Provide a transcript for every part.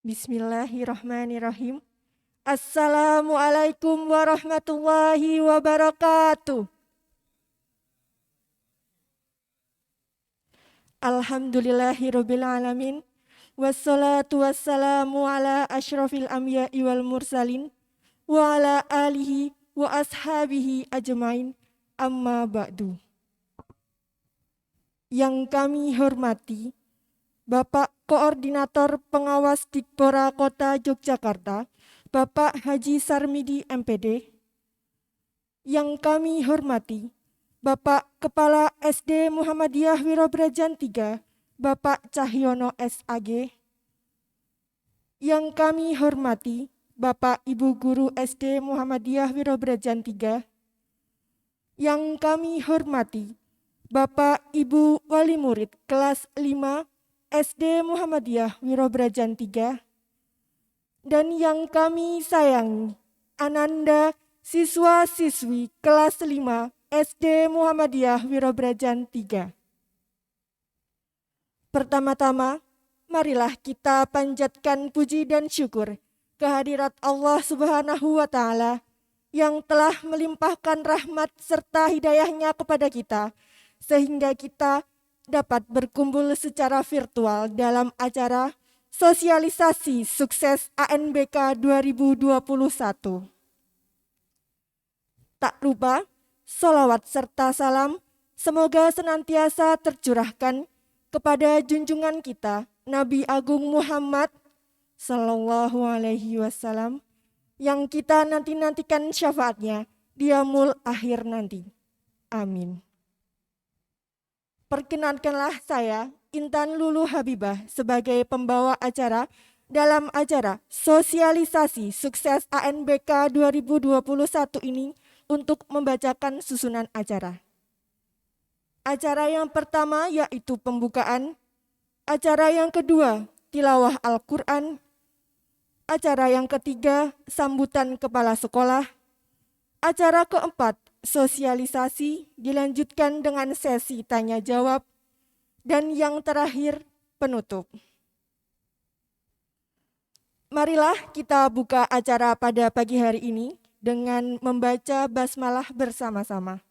Bismillahirrahmanirrahim. Assalamualaikum warahmatullahi wabarakatuh. Alhamdulillahirabbil alamin. Wassalatu wassalamu ala asyrafil anbiya'i wal mursalin wa ala alihi wa ashabihi ajmain. Amma ba'du. Yang kami hormati Bapak Koordinator Pengawas Dikpora Kota Yogyakarta, Bapak Haji Sarmidi MPD. Yang kami hormati Bapak Kepala SD Muhammadiyah Wirobrajan 3, Bapak Cahyono SAG. Yang kami hormati Bapak Ibu Guru SD Muhammadiyah Wirobrajan 3. Yang kami hormati Bapak Ibu Wali Murid kelas 5 SD Muhammadiyah Wirobrajan 3, dan yang kami sayangi Ananda siswa-siswi kelas 5 SD Muhammadiyah Wirobrajan 3. Pertama-tama, marilah kita panjatkan puji dan syukur kehadirat Allah Subhanahu wa Ta'ala yang telah melimpahkan rahmat serta hidayahnya kepada kita, sehingga kita dapat berkumpul secara virtual dalam acara sosialisasi sukses ANBK 2021. Tak lupa, sholawat serta salam semoga senantiasa tercurahkan kepada junjungan kita Nabi Agung Muhammad Sallallahu Alaihi Wasallam yang kita nantikan syafaatnya di yaumul akhir nanti. Amin. Perkenankanlah saya, Intan Lulu Habibah, sebagai pembawa acara dalam acara sosialisasi sukses ANBK 2021 ini untuk membacakan susunan acara. Acara yang pertama yaitu pembukaan, acara yang kedua tilawah Al-Quran, acara yang ketiga sambutan kepala sekolah, acara keempat sosialisasi dilanjutkan dengan sesi tanya jawab, dan yang terakhir penutup. Marilah kita buka acara pada pagi hari ini dengan membaca basmalah bersama-sama.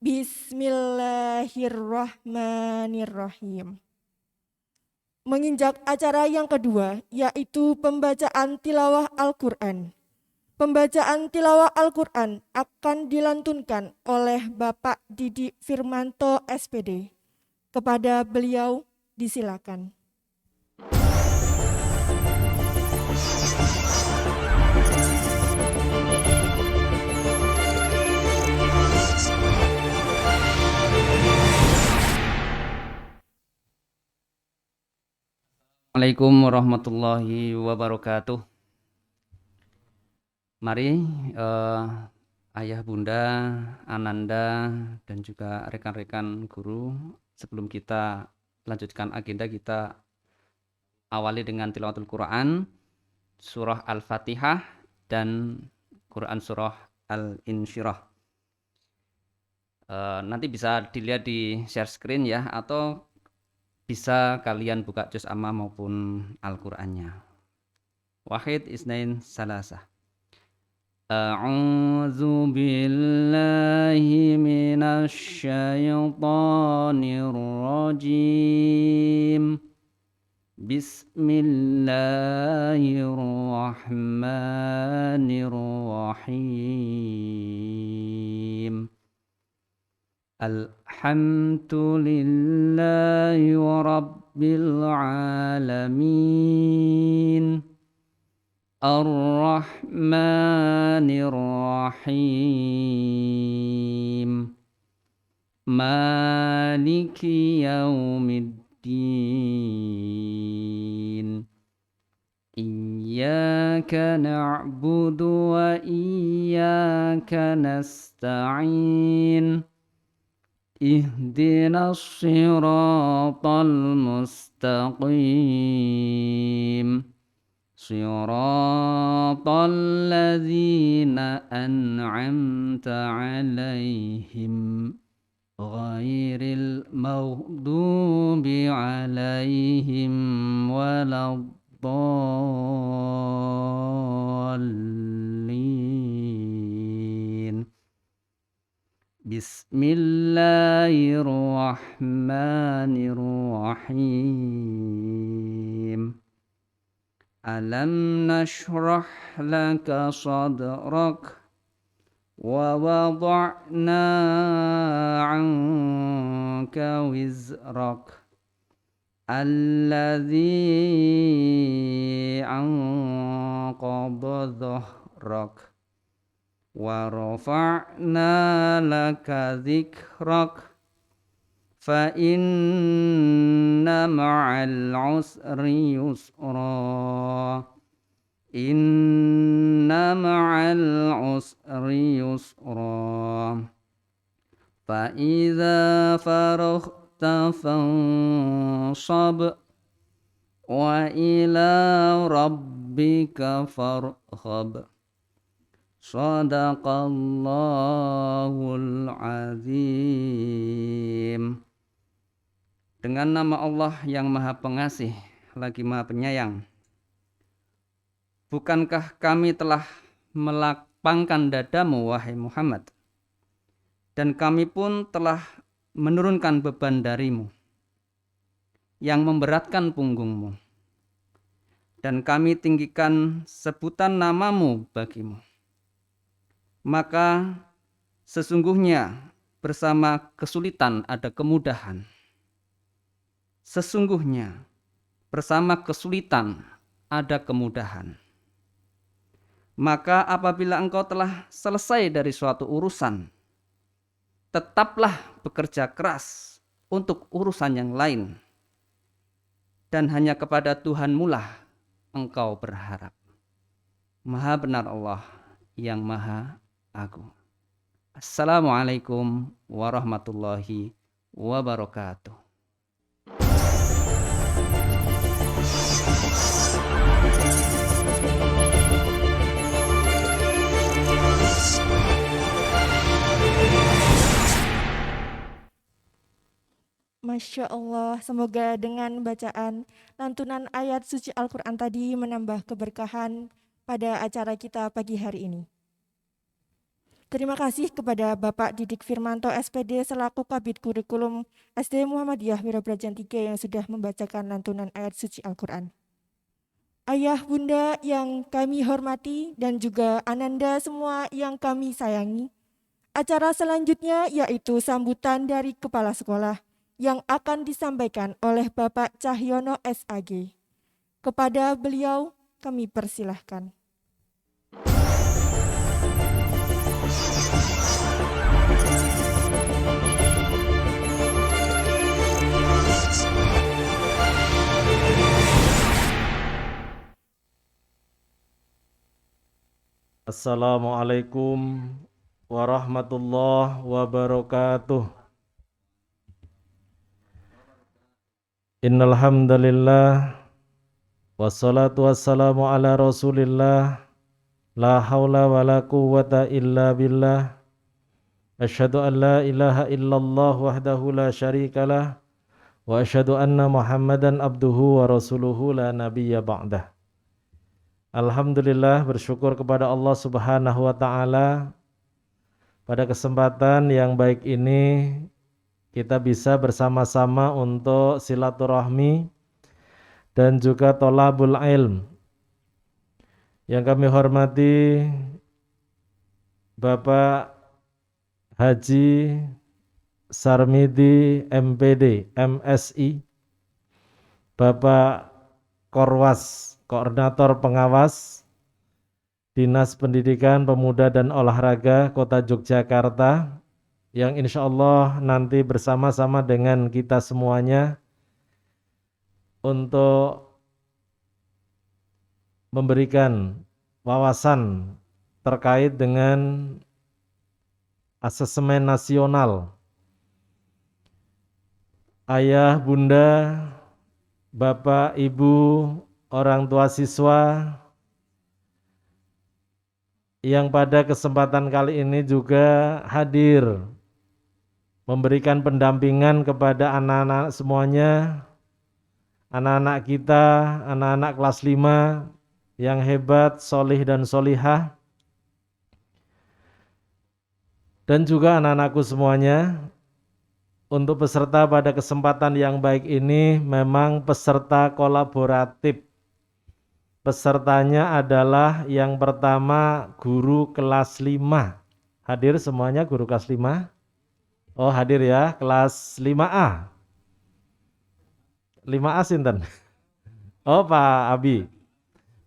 Bismillahirrahmanirrahim. Menginjak acara yang kedua yaitu pembacaan tilawah Al-Quran. Pembacaan tilawah Al-Quran akan dilantunkan oleh Bapak Didi Firmanto SPD. Kepada beliau disilakan. Assalamualaikum warahmatullahi wabarakatuh. Mari ayah bunda, Ananda, dan juga rekan-rekan guru, sebelum kita lanjutkan agenda, kita awali dengan tilawatul Quran, surah Al-Fatihah, dan Quran surah Al-Insyirah. Nanti bisa dilihat di share screen ya, atau bisa kalian buka juz amma maupun Al-Qur'annya. Wahid isnain salasah. A'udzu billahi minasy syaithanir rajim. Bismillahirrahmanirrahim. Alhamdulillahi rabbil alamin. Ar-Rahmanir Rahim. Maliki yaumiddin. Iyyaka na'budu wa iyyaka nasta'in. Ihdinas siratal mustaqim. Siratal ladzina an'amta 'alaihim ghairil maghdubi 'alaihim waladdallin. الضالين بسم الله الرحمن الرحيم ألم نشرح لك صدرك ووضعنا عنك وزرك الذي أنقض ظهرك ورفعنا لك ذكرك فإن مع العسر يسرا إن مع العسر يسرا فإذا فرغت فانصب وإلى ربك فارغب Sadaqallahul azim. Dengan nama Allah yang Maha Pengasih lagi Maha Penyayang. Bukankah kami telah melapangkan dadamu wahai Muhammad, dan kami pun telah menurunkan beban darimu yang memberatkan punggungmu, dan kami tinggikan sebutan namamu bagimu. Maka sesungguhnya bersama kesulitan ada kemudahan. Sesungguhnya bersama kesulitan ada kemudahan. Maka apabila engkau telah selesai dari suatu urusan, tetaplah bekerja keras untuk urusan yang lain. Dan hanya kepada Tuhanmu lah engkau berharap. Maha benar Allah yang Maha Agung. Assalamualaikum warahmatullahi wabarakatuh. Masya Allah, semoga dengan bacaan lantunan ayat suci Al-Quran tadi menambah keberkahan pada acara kita pagi hari ini. Terima kasih kepada Bapak Didik Firmanto SPD selaku Kabid Kurikulum SD Muhammadiyah Wirabrajan 3 yang sudah membacakan lantunan ayat suci Al-Quran. Ayah bunda yang kami hormati dan juga ananda semua yang kami sayangi, acara selanjutnya yaitu sambutan dari Kepala Sekolah yang akan disampaikan oleh Bapak Cahyono SAG. Kepada beliau kami persilahkan. Assalamualaikum warahmatullahi wabarakatuh. Innal hamdalillah wassalatu wassalamu ala Rasulillah la haula wala quwwata illa billah. Asyhadu an la ilaha illallah wahdahu la syarikalah wa asyhadu anna Muhammadan abduhu wa rasuluhu la nabiyya ba'dah. Alhamdulillah, bersyukur kepada Allah Subhanahu wa ta'ala. Pada kesempatan yang baik ini kita bisa bersama-sama untuk silaturahmi dan juga thalabul ilm. Yang kami hormati Bapak Haji Sarmidi MPD MSI, Bapak Korwas Koordinator Pengawas Dinas Pendidikan Pemuda dan Olahraga Kota Yogyakarta, yang insya Allah nanti bersama-sama dengan kita semuanya untuk memberikan wawasan terkait dengan asesmen nasional. Ayah, bunda, bapak, ibu, orang tua siswa yang pada kesempatan kali ini juga hadir memberikan pendampingan kepada anak-anak semuanya, anak-anak kita, anak-anak kelas 5 yang hebat, solih dan solihah, dan juga anak-anakku semuanya. Untuk peserta pada kesempatan yang baik ini memang peserta kolaboratif. Pesertanya adalah yang pertama guru kelas 5. Hadir semuanya guru kelas 5? Oh hadir ya, kelas 5A. 5A sinten? Oh Pak Abi.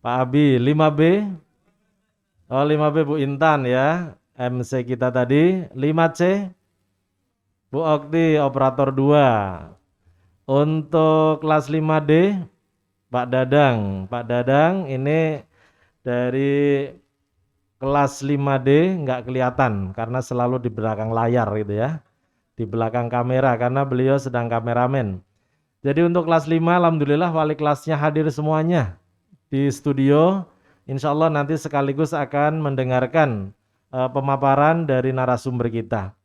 Pak Abi, 5B? Oh 5B Bu Intan ya, MC kita tadi. 5C? Bu Okti, operator 2. Untuk kelas 5D, Pak Dadang. Pak Dadang ini dari kelas 5D nggak kelihatan karena selalu di belakang layar gitu ya. Di belakang kamera karena beliau sedang kameramen. Jadi untuk kelas 5 alhamdulillah wali kelasnya hadir semuanya di studio. Insya Allah nanti sekaligus akan mendengarkan pemaparan dari narasumber kita.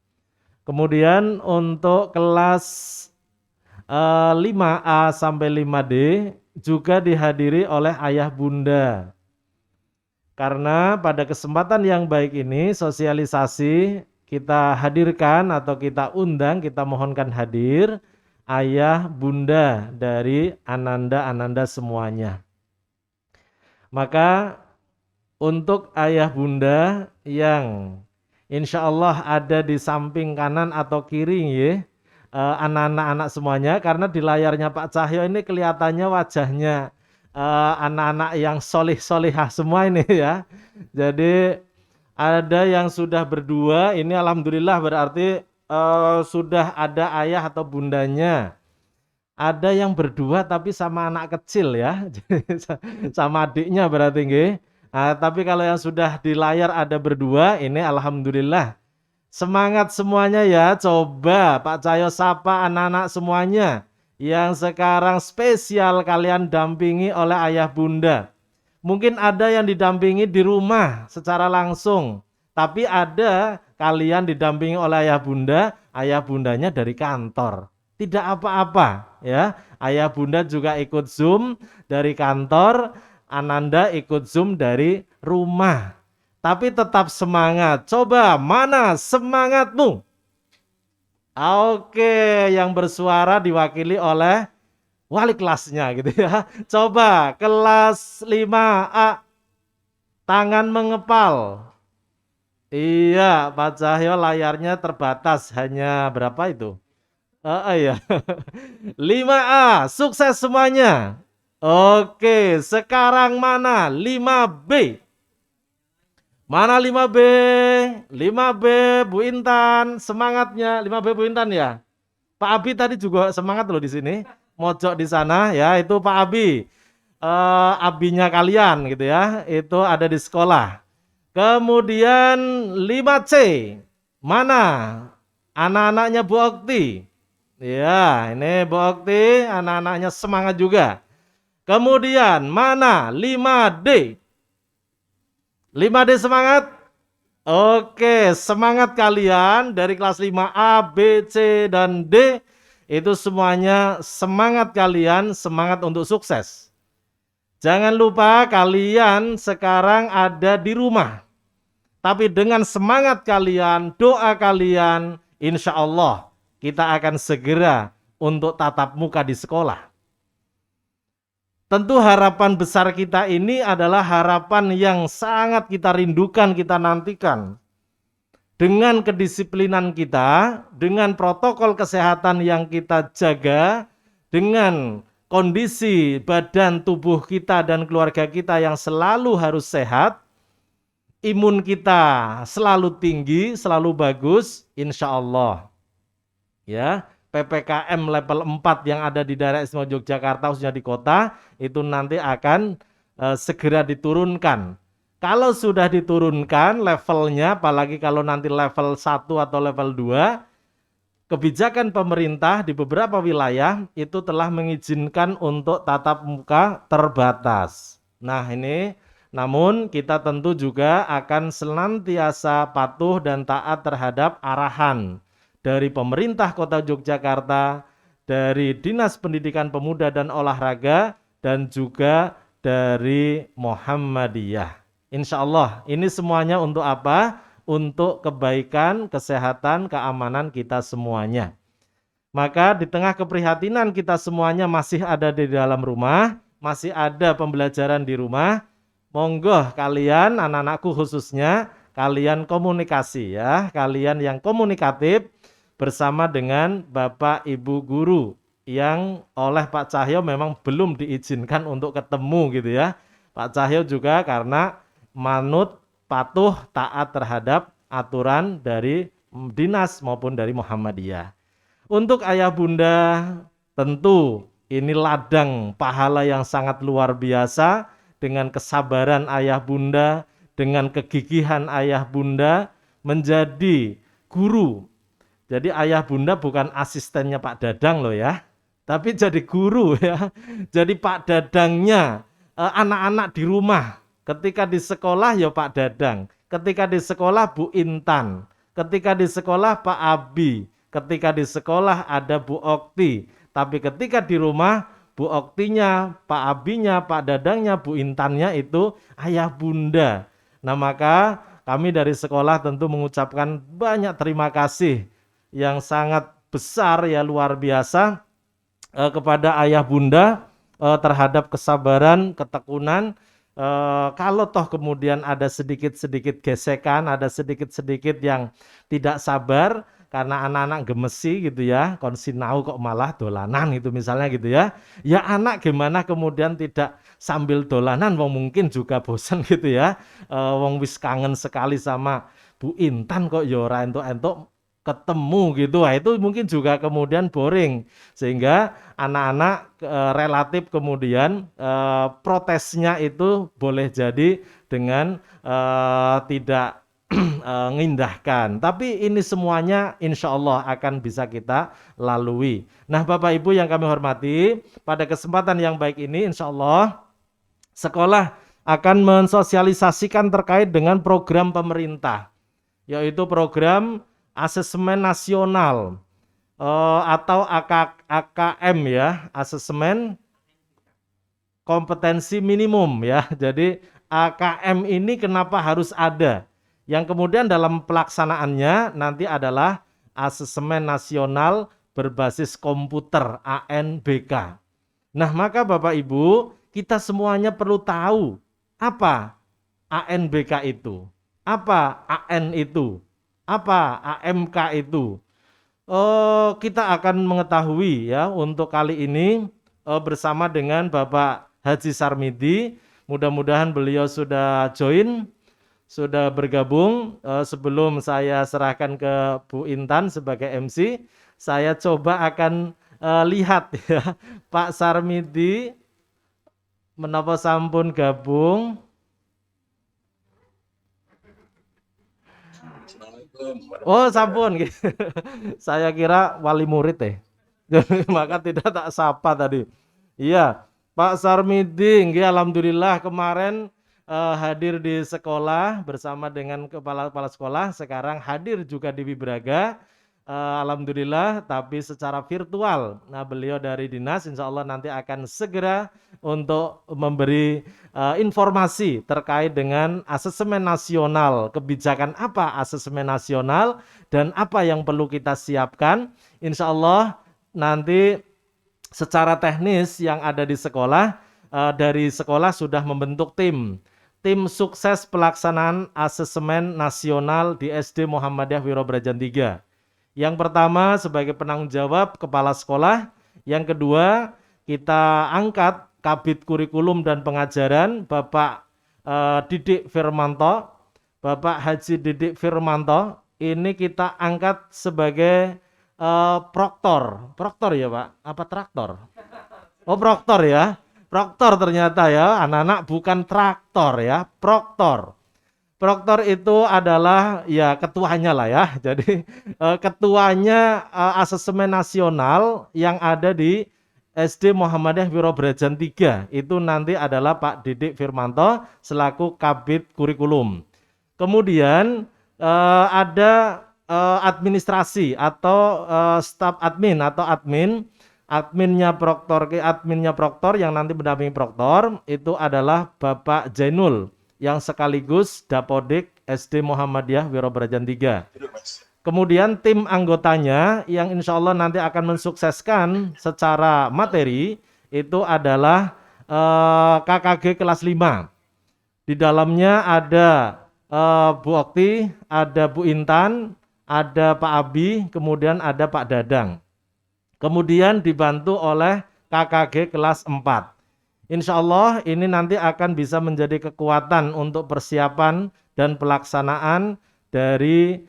Kemudian untuk kelas 5A sampai 5D juga dihadiri oleh ayah bunda. Karena pada kesempatan yang baik ini sosialisasi kita hadirkan atau kita undang, kita mohonkan hadir ayah bunda dari ananda-ananda semuanya. Maka untuk ayah bunda yang insya Allah ada di samping kanan atau kiri ya, anak-anak semuanya, karena di layarnya Pak Cahyo ini kelihatannya wajahnya anak-anak yang solih-solihah semua ini ya. Jadi ada yang sudah berdua, ini alhamdulillah berarti sudah ada ayah atau bundanya. Ada yang berdua tapi sama anak kecil ya, sama adiknya berarti nggih. Tapi kalau yang sudah di layar ada berdua, ini alhamdulillah. Semangat semuanya ya, coba Pak Cahyo sapa anak-anak semuanya yang sekarang spesial kalian dampingi oleh ayah bunda. Mungkin ada yang didampingi di rumah secara langsung, tapi ada kalian didampingi oleh ayah bundanya dari kantor. Tidak apa-apa ya, ayah bunda juga ikut Zoom dari kantor, Ananda ikut Zoom dari rumah. Tapi tetap semangat. Coba, mana semangatmu? Oke, yang bersuara diwakili oleh wali kelasnya gitu ya. Coba, kelas 5A. Tangan mengepal. Iya, Pak Cahyo layarnya terbatas. Hanya berapa itu? Iya. 5A, sukses semuanya. Oke, sekarang mana 5B? Mana 5B? 5B Bu Intan, semangatnya 5B Bu Intan ya. Pak Abi tadi juga semangat loh di sini. Mojok di sana ya, itu Pak Abi. Abinya kalian gitu ya, itu ada di sekolah. Kemudian 5C. Mana? Anak-anaknya Bu Okti. Ya, ini Bu Okti, anak-anaknya semangat juga. Kemudian mana 5D? 5D semangat? Oke, semangat kalian dari kelas 5A, B, C, dan D. Itu semuanya semangat kalian, semangat untuk sukses. Jangan lupa kalian sekarang ada di rumah. Tapi dengan semangat kalian, doa kalian, insya Allah kita akan segera untuk tatap muka di sekolah. Tentu harapan besar kita ini adalah harapan yang sangat kita rindukan, kita nantikan. Dengan kedisiplinan kita, dengan protokol kesehatan yang kita jaga, dengan kondisi badan tubuh kita dan keluarga kita yang selalu harus sehat, imun kita selalu tinggi, selalu bagus, insya Allah. Ya. PPKM level 4 yang ada di daerah istimewa Yogyakarta khususnya di kota itu nanti akan segera diturunkan. Kalau sudah diturunkan levelnya, apalagi kalau nanti level 1 atau level 2, kebijakan pemerintah di beberapa wilayah itu telah mengizinkan untuk tatap muka terbatas. Nah ini, namun kita tentu juga akan senantiasa patuh dan taat terhadap arahan dari pemerintah Kota Yogyakarta, dari Dinas Pendidikan Pemuda dan Olahraga, dan juga dari Muhammadiyah. Insya Allah ini semuanya untuk apa? Untuk kebaikan, kesehatan, keamanan kita semuanya. Maka di tengah keprihatinan kita semuanya masih ada di dalam rumah, masih ada pembelajaran di rumah, monggo kalian, anak-anakku khususnya, kalian komunikasi ya, kalian yang komunikatif bersama dengan Bapak Ibu guru yang oleh Pak Cahyo memang belum diizinkan untuk ketemu gitu ya. Pak Cahyo juga karena manut, patuh, taat terhadap aturan dari dinas maupun dari Muhammadiyah. Untuk ayah bunda tentu ini ladang pahala yang sangat luar biasa dengan kesabaran ayah bunda, dengan kegigihan ayah bunda menjadi guru. Jadi ayah bunda bukan asistennya Pak Dadang loh ya, tapi jadi guru ya. Jadi Pak Dadangnya anak-anak di rumah. Ketika di sekolah ya Pak Dadang, ketika di sekolah Bu Intan, ketika di sekolah Pak Abi, ketika di sekolah ada Bu Okti, tapi ketika di rumah Bu Oktinya, Pak Abinya, Pak Dadangnya, Bu Intannya itu ayah bunda. Nah maka kami dari sekolah tentu mengucapkan banyak terima kasih yang sangat besar ya luar biasa kepada ayah bunda terhadap kesabaran, ketekunan. Kalau toh kemudian ada sedikit-sedikit gesekan, ada sedikit-sedikit yang tidak sabar karena anak-anak gemesi gitu ya, kon sinau kok malah dolanan gitu misalnya gitu ya. Ya anak gimana kemudian tidak sambil dolanan, wong mungkin juga bosan gitu ya. Wong wis kangen sekali sama Bu Intan kok ya ora entuk-entuk ketemu gitu. Wah, itu mungkin juga kemudian boring sehingga anak-anak relatif kemudian protesnya itu boleh jadi dengan tidak mengindahkan, tapi ini semuanya insya Allah akan bisa kita lalui. Nah Bapak Ibu yang kami hormati, pada kesempatan yang baik ini insya Allah sekolah akan mensosialisasikan terkait dengan program pemerintah, yaitu program asesmen nasional atau AKM ya, asesmen kompetensi minimum ya. Jadi AKM ini kenapa harus ada? Yang kemudian dalam pelaksanaannya nanti adalah asesmen nasional berbasis komputer ANBK. Nah, maka Bapak Ibu, kita semuanya perlu tahu apa ANBK itu, apa AN itu, apa AMK itu. Kita akan mengetahui ya untuk kali ini bersama dengan Bapak Haji Sarmidi. Mudah-mudahan beliau sudah join, sudah bergabung. Sebelum saya serahkan ke Bu Intan sebagai MC, saya coba akan lihat ya Pak Sarmidi menapa sampun gabung. Oh sampun, saya kira wali murid maka tidak tak sapa tadi. Iya, Pak Sarmidi, alhamdulillah kemarin hadir di sekolah bersama dengan kepala sekolah, sekarang hadir juga di Wibraga. Alhamdulillah, tapi secara virtual. Nah, beliau dari dinas, insya Allah nanti akan segera untuk memberi informasi terkait dengan asesmen nasional. Kebijakan apa asesmen nasional dan apa yang perlu kita siapkan. Insya Allah nanti secara teknis yang ada di sekolah, dari sekolah sudah membentuk tim sukses pelaksanaan asesmen nasional di SD Muhammadiyah Wirobrajan 3. Yang pertama sebagai penanggung jawab kepala sekolah, yang kedua kita angkat Kabid Kurikulum dan Pengajaran Bapak Didik Firmanto, Bapak Haji Didik Firmanto, ini kita angkat sebagai proktor ya Pak, apa traktor? Oh proktor ya, proktor ternyata ya, anak-anak bukan traktor ya, proktor. Proktor itu adalah ya ketuanya lah ya. Jadi ketuanya asesmen nasional yang ada di SD Muhammadiyah Wirobrajan 3 itu nanti adalah Pak Didik Firmanto selaku Kabid Kurikulum. Kemudian ada administrasi atau staf admin atau admin adminnya Proktor yang nanti mendampingi Proktor itu adalah Bapak Jainul yang sekaligus Dapodik SD Muhammadiyah Wirobrajan 3. Kemudian tim anggotanya yang insya Allah nanti akan mensukseskan secara materi itu adalah KKG kelas 5. Di dalamnya ada Bu Okti, ada Bu Intan, ada Pak Abi, kemudian ada Pak Dadang. Kemudian dibantu oleh KKG kelas 4. Insya Allah ini nanti akan bisa menjadi kekuatan untuk persiapan dan pelaksanaan dari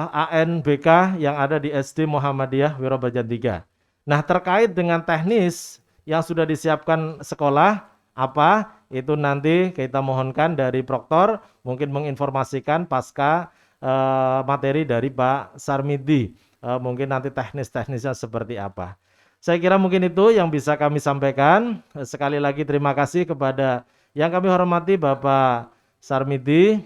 ANBK yang ada di SD Muhammadiyah Wirobrajan 3. Nah, terkait dengan teknis yang sudah disiapkan sekolah, apa itu nanti kita mohonkan dari Proktor mungkin menginformasikan pasca materi dari Pak Sarmidi. Mungkin nanti teknis-teknisnya seperti apa. Saya kira mungkin itu yang bisa kami sampaikan. Sekali lagi terima kasih kepada yang kami hormati Bapak Sarmidi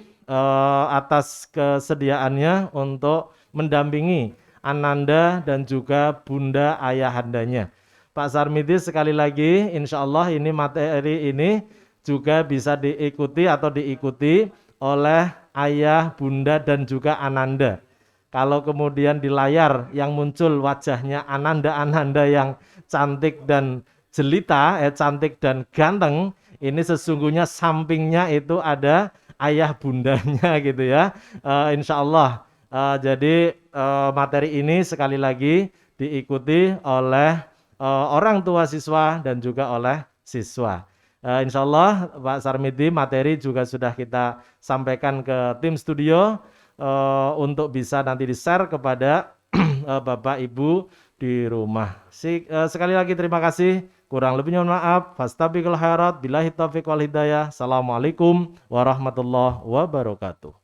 atas kesediaannya untuk mendampingi Ananda dan juga Bunda ayahandanya. Pak Sarmidi sekali lagi insya Allah ini materi ini juga bisa diikuti atau diikuti oleh ayah, bunda dan juga Ananda. Kalau kemudian di layar yang muncul wajahnya Ananda yang cantik dan jelita, cantik dan ganteng, ini sesungguhnya sampingnya itu ada ayah bundanya gitu ya. Insya Allah. Jadi materi ini sekali lagi diikuti oleh orang tua siswa dan juga oleh siswa. Insya Allah Pak Sarmidi materi juga sudah kita sampaikan ke tim studio untuk bisa nanti di-share kepada Bapak Ibu di rumah. Sekali lagi terima kasih. Kurang lebihnya mohon maaf. Fastabiqul khairat. Billahi taufiq wal hidayah. Assalamualaikum warahmatullahi wabarakatuh.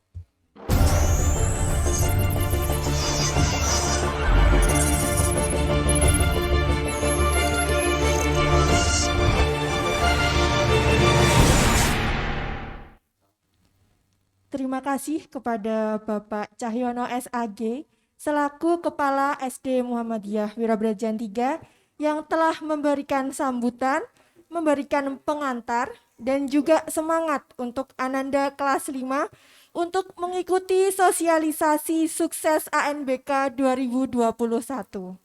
Terima kasih kepada Bapak Cahyono SAG selaku Kepala SD Muhammadiyah Wirobrajan 3 yang telah memberikan sambutan, memberikan pengantar, dan juga semangat untuk Ananda kelas 5 untuk mengikuti sosialisasi sukses ANBK 2021.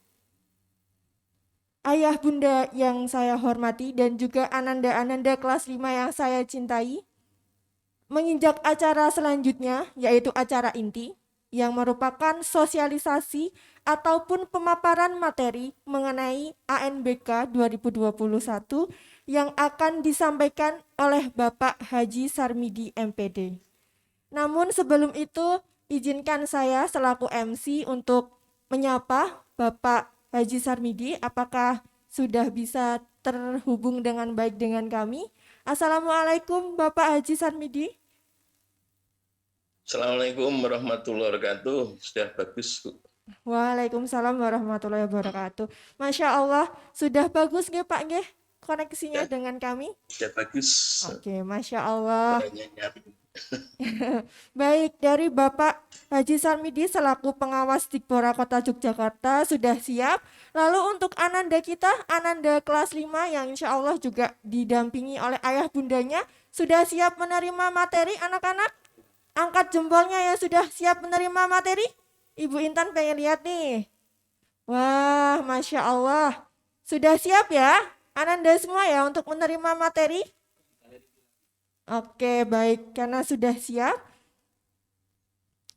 Ayah bunda yang saya hormati dan juga Ananda kelas 5 yang saya cintai, menginjak acara selanjutnya yaitu acara inti yang merupakan sosialisasi ataupun pemaparan materi mengenai ANBK 2021 yang akan disampaikan oleh Bapak Haji Sarmidi MPD. Namun sebelum itu izinkan saya selaku MC untuk menyapa Bapak Haji Sarmidi, apakah sudah bisa terhubung dengan baik dengan kami? Assalamualaikum Bapak Haji Sarmidi. Assalamualaikum warahmatullahi wabarakatuh. Sudah bagus, Bu. Waalaikumsalam warahmatullahi wabarakatuh. Masya Allah, sudah bagus nggih Pak nggih koneksinya Ya. dengan kami? Sudah bagus. Oke, Masya Allah. Pertanyaannya. Baik, dari Bapak Haji Sarmidi selaku pengawas Dikpora Kota Yogyakarta sudah siap. Lalu untuk Ananda kita, Ananda kelas 5 yang insya Allah juga didampingi oleh ayah bundanya, sudah siap menerima materi anak-anak? Angkat jempolnya yang sudah siap menerima materi. Ibu Intan pengen lihat nih. Wah, Masya Allah. Sudah siap ya Ananda semua ya untuk menerima materi? Oke, baik. Karena sudah siap,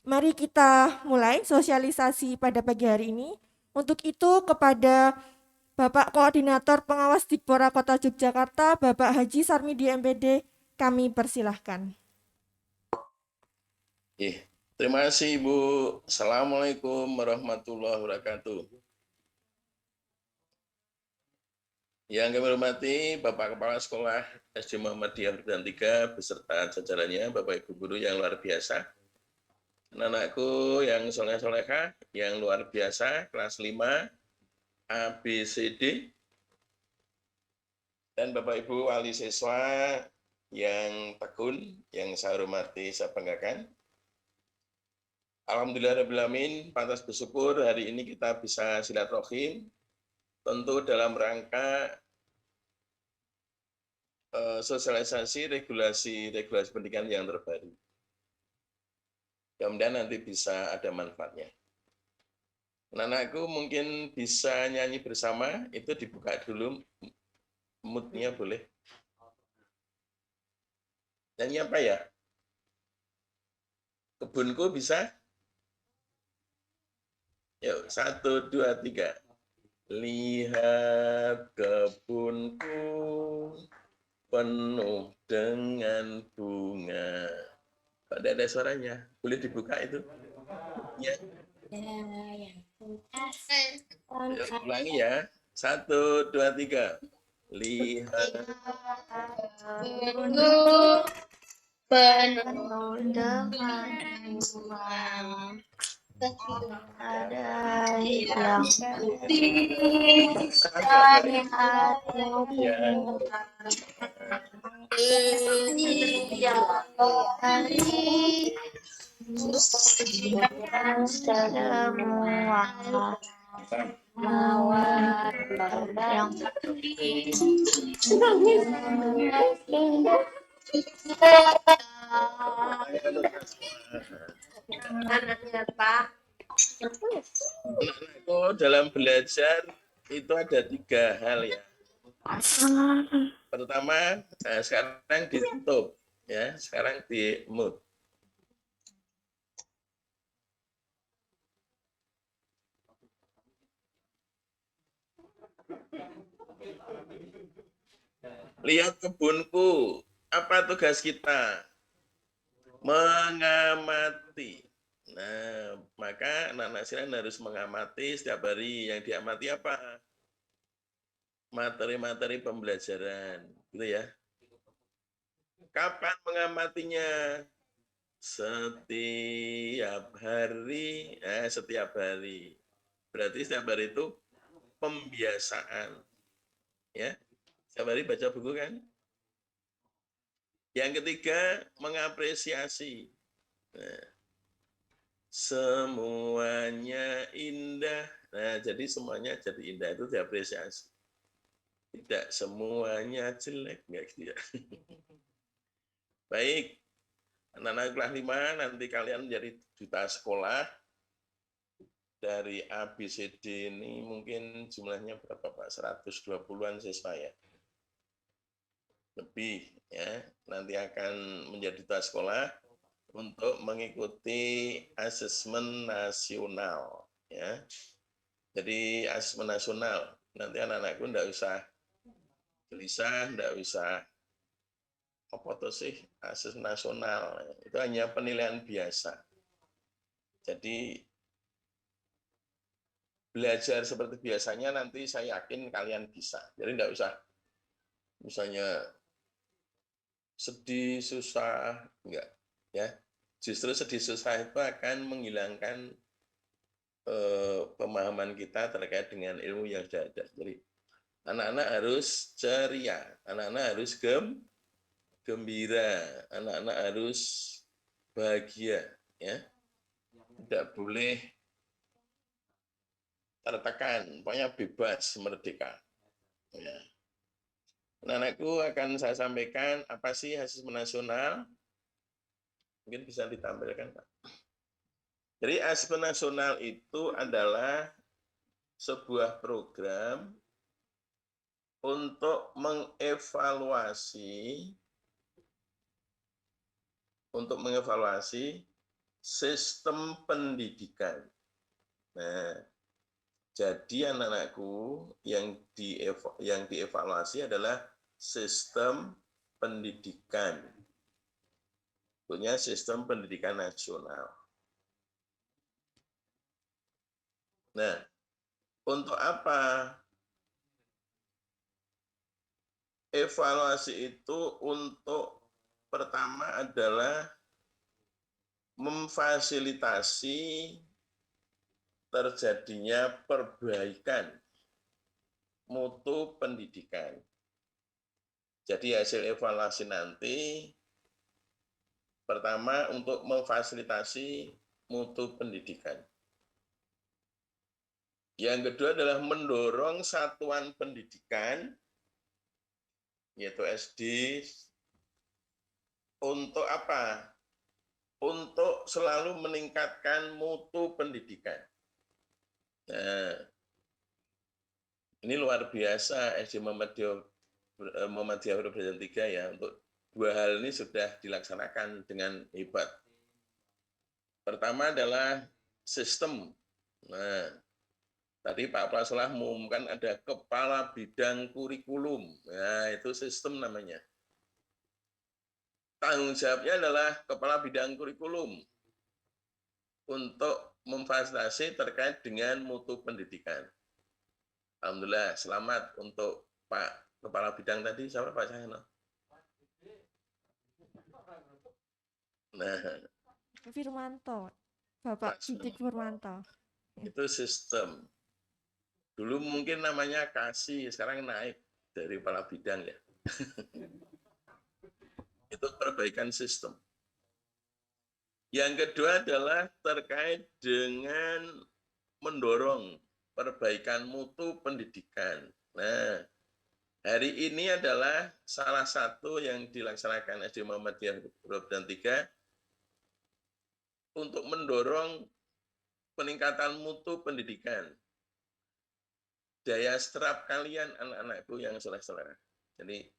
mari kita mulai sosialisasi pada pagi hari ini. Untuk itu kepada Bapak Koordinator Pengawas Dikpora Kota Yogyakarta, Bapak Haji Sarmidi MPD, kami persilahkan. Terima kasih Ibu. Assalamualaikum warahmatullahi wabarakatuh. Yang kami hormati Bapak Kepala Sekolah SD Muhammadiyah Wirobrajan 3 beserta jajarannya, Bapak Ibu guru yang luar biasa, anak-anakku yang soleh-solehah, yang luar biasa, kelas 5 ABCD, dan Bapak Ibu wali siswa yang tekun, yang saya hormati, saya banggakan. Alhamdulillahirrahmanirrahim, pantas bersyukur hari ini kita bisa silaturahim tentu dalam rangka sosialisasi regulasi pendidikan yang terbaru. Mudah-mudahan nanti bisa ada manfaatnya. Anak-anakku mungkin bisa nyanyi bersama, itu dibuka dulu mood-nya boleh. Nyanyi apa ya? Kebunku bisa? Yuk, 1, 2, 3. Lihat kebunku penuh dengan bunga. Kok ada suaranya? Boleh dibuka itu? Ya. Yuk, ulangi ya. 1, 2, 3. Lihat Gunung penuh dengan bunga, ada yang putih dan yang ya. hari dan semua mawar yang Anakku dalam belajar itu ada 3 hal ya. Pertama, sekarang ditutup ya, sekarang di mute. Lihat kebunku. Apa tugas kita? Mengamati. Nah, maka anak-anak sekalian harus mengamati setiap hari. Yang diamati apa? Materi-materi pembelajaran, gitu ya. Kapan mengamatinya? Setiap hari. Setiap hari. Berarti setiap hari itu pembiasaan. Ya, setiap hari baca buku kan? Yang ketiga, mengapresiasi. Nah, semuanya indah. Nah, jadi semuanya jadi indah itu diapresiasi. Tidak semuanya jelek, enggak gitu ya. Baik, anak-anak kelas 5 nanti kalian menjadi duta sekolah. Dari A, B, C, D ini mungkin jumlahnya berapa Pak? 120-an siswa ya. Lebih ya, nanti akan menjadi duta sekolah untuk mengikuti asesmen nasional ya. Jadi asesmen nasional nanti anak-anakku enggak usah gelisah, enggak usah apa tuh sih asesmen nasional. Itu hanya penilaian biasa. Jadi belajar seperti biasanya nanti saya yakin kalian bisa. Jadi enggak usah misalnya sedih, susah, enggak ya. Justru sedih susah itu akan menghilangkan pemahaman kita terkait dengan ilmu yang sudah ada. Jadi anak-anak harus ceria, anak-anak harus gembira, anak-anak harus bahagia, ya. Tidak boleh tertekan, pokoknya bebas, merdeka. Ya. Anak-anakku akan saya sampaikan apa sih asesmen nasional. Mungkin bisa ditampilkan, Pak. Jadi asesmen nasional itu adalah sebuah program untuk mengevaluasi sistem pendidikan. Nah, jadi anak-anakku yang dievaluasi adalah sistem pendidikan. Punya sistem pendidikan nasional. Nah, untuk apa? Evaluasi itu untuk pertama adalah memfasilitasi terjadinya perbaikan mutu pendidikan. Jadi hasil evaluasi nanti pertama untuk memfasilitasi mutu pendidikan. Yang kedua adalah mendorong satuan pendidikan, yaitu SD, untuk apa? Untuk selalu meningkatkan mutu pendidikan. Nah, ini luar biasa SD Muhammadiyah Perguruan 3 ya, untuk dua hal ini sudah dilaksanakan dengan hebat. Pertama adalah sistem. Nah, tadi Pak Prasolah mengumumkan ada kepala bidang kurikulum. Nah, itu sistem namanya. Tanggung jawabnya adalah kepala bidang kurikulum untuk memfasilitasi terkait dengan mutu pendidikan. Alhamdulillah, selamat untuk Pak Kepala Bidang tadi, siapa Pak Cahyono? Nah, Firmanto, Bapak Didik Firmanto. itu sistem. Dulu mungkin namanya kasih, sekarang naik dari Kepala Bidang ya. Itu perbaikan sistem. Yang kedua adalah terkait dengan mendorong perbaikan mutu pendidikan. Nah, hari ini adalah salah satu yang dilaksanakan SD Muhammadiyah Perguruan 3 untuk mendorong peningkatan mutu pendidikan. Daya serap kalian anak-anakku yang soleh-soleh. Jadi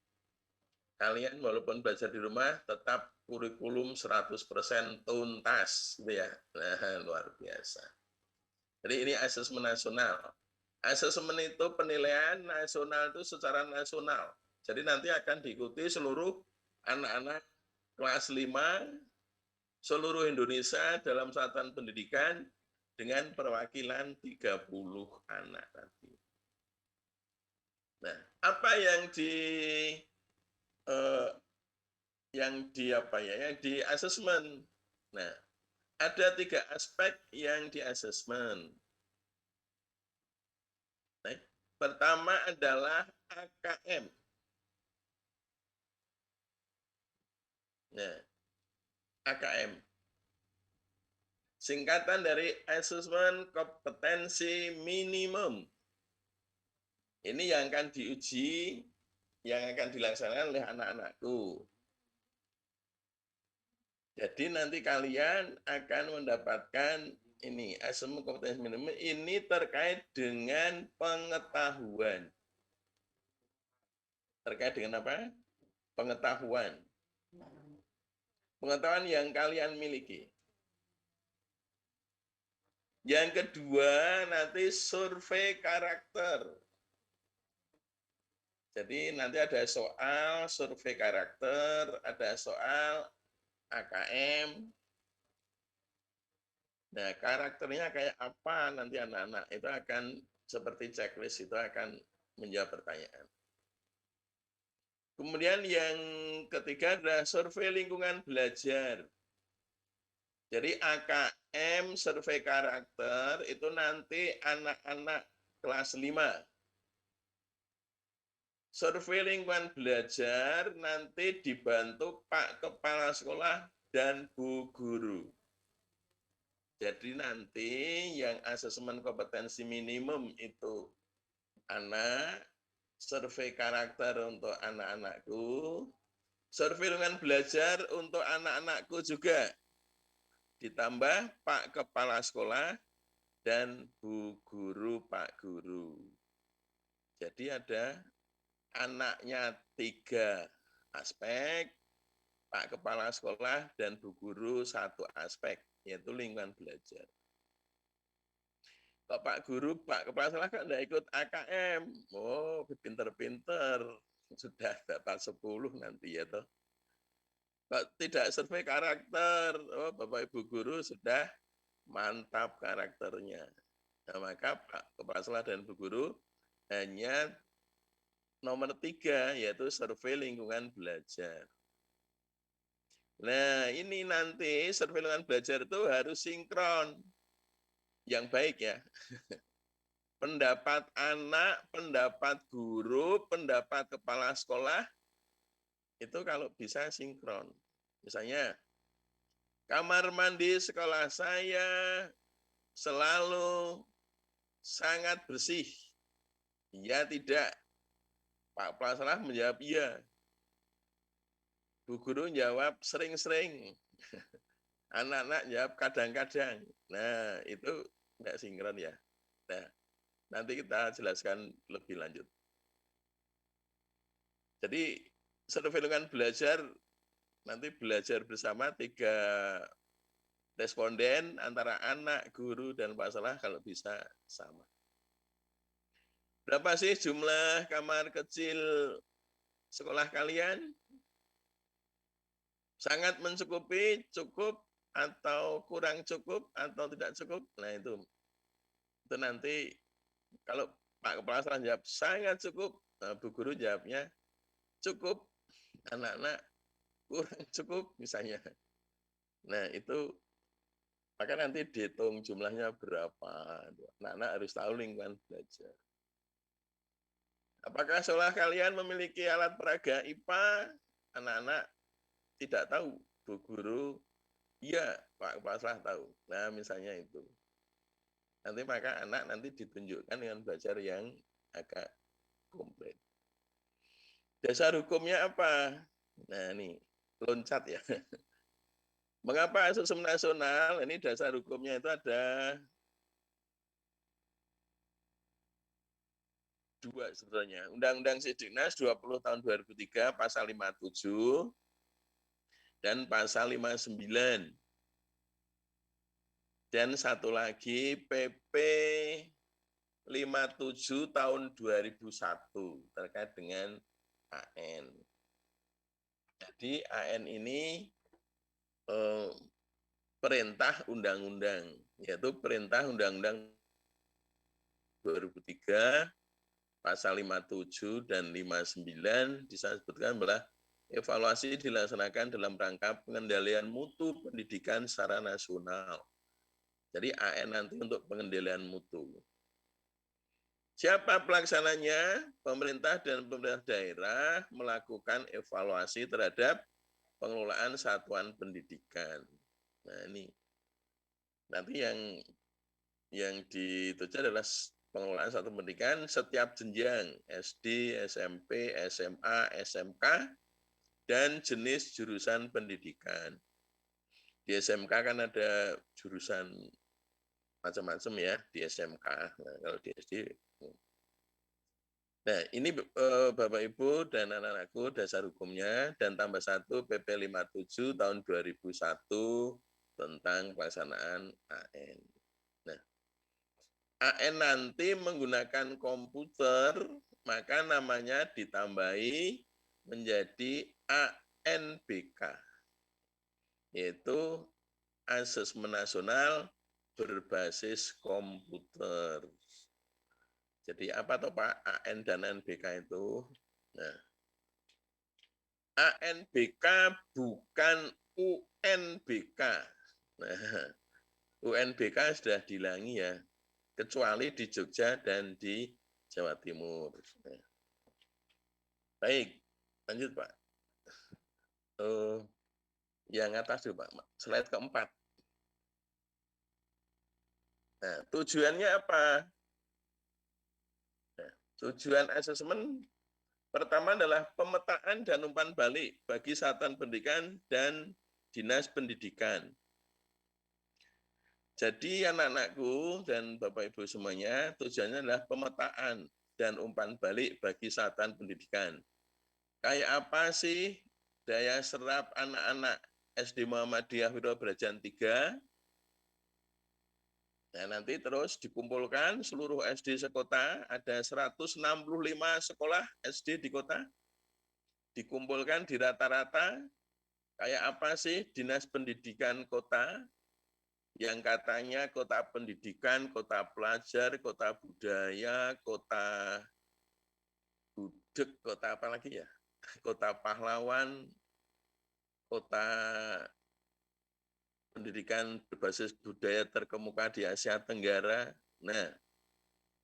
kalian walaupun belajar di rumah tetap kurikulum 100% tuntas gitu ya. Nah, luar biasa. Jadi ini asesmen nasional. Asesmen itu penilaian nasional itu secara nasional. Jadi nanti akan diikuti seluruh anak-anak kelas 5 seluruh Indonesia dalam satuan pendidikan dengan perwakilan 30 anak tadi. Nah, apa yang di asesmen. Nah, ada 3 aspek yang di asesmen. Nah, pertama adalah AKM. Nah, AKM. Singkatan dari asesmen kompetensi minimum. Ini yang akan diuji, yang akan dilaksanakan oleh anak-anakku. Jadi nanti kalian akan mendapatkan ini asesmen kompetensi minimum ini terkait dengan pengetahuan. Terkait dengan apa? Pengetahuan. Pengetahuan yang kalian miliki. Yang kedua nanti survei karakter. Jadi nanti ada soal survei karakter, ada soal AKM. Nah, karakternya kayak apa nanti anak-anak itu akan seperti checklist, itu akan menjawab pertanyaan. Kemudian yang ketiga adalah survei lingkungan belajar. Jadi AKM survei karakter itu nanti anak-anak kelas 5. Survei lingkungan belajar nanti dibantu Pak Kepala Sekolah dan Bu Guru. Jadi nanti yang asesmen kompetensi minimum itu anak, survei karakter untuk anak-anakku, survei lingkungan belajar untuk anak-anakku juga. Ditambah Pak Kepala Sekolah dan Bu Guru, Pak Guru. Jadi ada anaknya 3 aspek, Pak Kepala Sekolah dan Bu Guru 1 aspek, yaitu lingkungan belajar. Kok Pak Guru, Pak Kepala Sekolah kan tidak ikut AKM? Oh, pinter-pinter, sudah dapat 10 nanti ya toh. Kok tidak survei karakter? Oh, Bapak Ibu Guru sudah mantap karakternya. Nah, maka Pak Kepala Sekolah dan Bu Guru hanya nomor 3, yaitu survei lingkungan belajar. Nah, ini nanti survei lingkungan belajar itu harus sinkron. Yang baik ya. Pendapat anak, pendapat guru, pendapat kepala sekolah, itu kalau bisa sinkron. Misalnya, kamar mandi sekolah saya selalu sangat bersih? Ya tidak. Pak Kepala Sekolah menjawab iya. Bu Guru jawab sering-sering. Anak-anak jawab kadang-kadang. Nah, itu tidak sinkron ya. Nah, nanti kita jelaskan lebih lanjut. Jadi, survei lingkungan belajar, nanti belajar bersama 3 responden antara anak, guru, dan Pak Salah kalau bisa sama. Berapa sih jumlah kamar kecil sekolah kalian? Sangat mencukupi, cukup, atau kurang cukup, atau tidak cukup? Nah itu nanti kalau Pak Kepala Sekolah jawab sangat cukup, nah, Bu Guru jawabnya cukup, anak-anak kurang cukup misalnya. Nah itu maka nanti dihitung jumlahnya berapa. Anak-anak harus tahu lingkungan belajar. Apakah sekolah kalian memiliki alat peraga IPA? Anak-anak tidak tahu. Bu Guru, iya, Pak Kepala Sekolah tahu. Nah, misalnya itu. Maka anak nanti ditunjukkan dengan belajar yang agak komplit. Dasar hukumnya apa? Nah, ini loncat ya. Mengapa asesmen nasional? Ini dasar hukumnya itu ada 2 sebenarnya. Undang-Undang Sidiknas 20 tahun 2003 pasal 57 dan pasal 59. Dan satu lagi PP 57 tahun 2001 terkait dengan AN. Jadi AN ini perintah undang-undang, yaitu perintah undang-undang 2003 pasal 57 dan 59 disebutkan bahwa evaluasi dilaksanakan dalam rangka pengendalian mutu pendidikan secara nasional. Jadi AN nanti untuk pengendalian mutu. Siapa pelaksananya? Pemerintah dan pemerintah daerah melakukan evaluasi terhadap pengelolaan satuan pendidikan. Nah ini nanti yang dituju adalah pengelolaan satuan pendidikan setiap jenjang SD, SMP, SMA, SMK, dan jenis jurusan pendidikan. Di SMK kan ada jurusan macam-macam ya di SMK. Nah, kalau di SD. Nah, ini Bapak Ibu dan anak-anakku dasar hukumnya dan tambah 1 PP 57 tahun 2001 tentang pelaksanaan AN. Nah, AN nanti menggunakan komputer, maka namanya ditambahi menjadi ANBK, yaitu Asesmen Nasional Berbasis Komputer. Jadi apa toh Pak AN dan ANBK itu? Nah, ANBK bukan UNBK. Nah, UNBK sudah dihilangi ya, kecuali di Jogja dan di Jawa Timur. Nah. Baik, lanjut Pak. Yang atas dulu Pak, slide keempat. Nah, tujuannya apa? Nah, tujuan asesmen pertama adalah pemetaan dan umpan balik bagi satuan pendidikan dan dinas pendidikan. Jadi anak-anakku dan Bapak Ibu semuanya, tujuannya adalah pemetaan dan umpan balik bagi satuan pendidikan. Kayak apa sih daya serap anak-anak SD Muhammadiyah Wiro Brajan 3? Nah, nanti terus dikumpulkan seluruh SD sekota, ada 165 sekolah SD di kota, dikumpulkan di rata-rata, kayak apa sih dinas pendidikan kota, yang katanya kota pendidikan, kota pelajar, kota budaya, kota gudeg, kota apa lagi ya? Kota pahlawan, kota pendidikan berbasis budaya terkemuka di Asia Tenggara. Nah,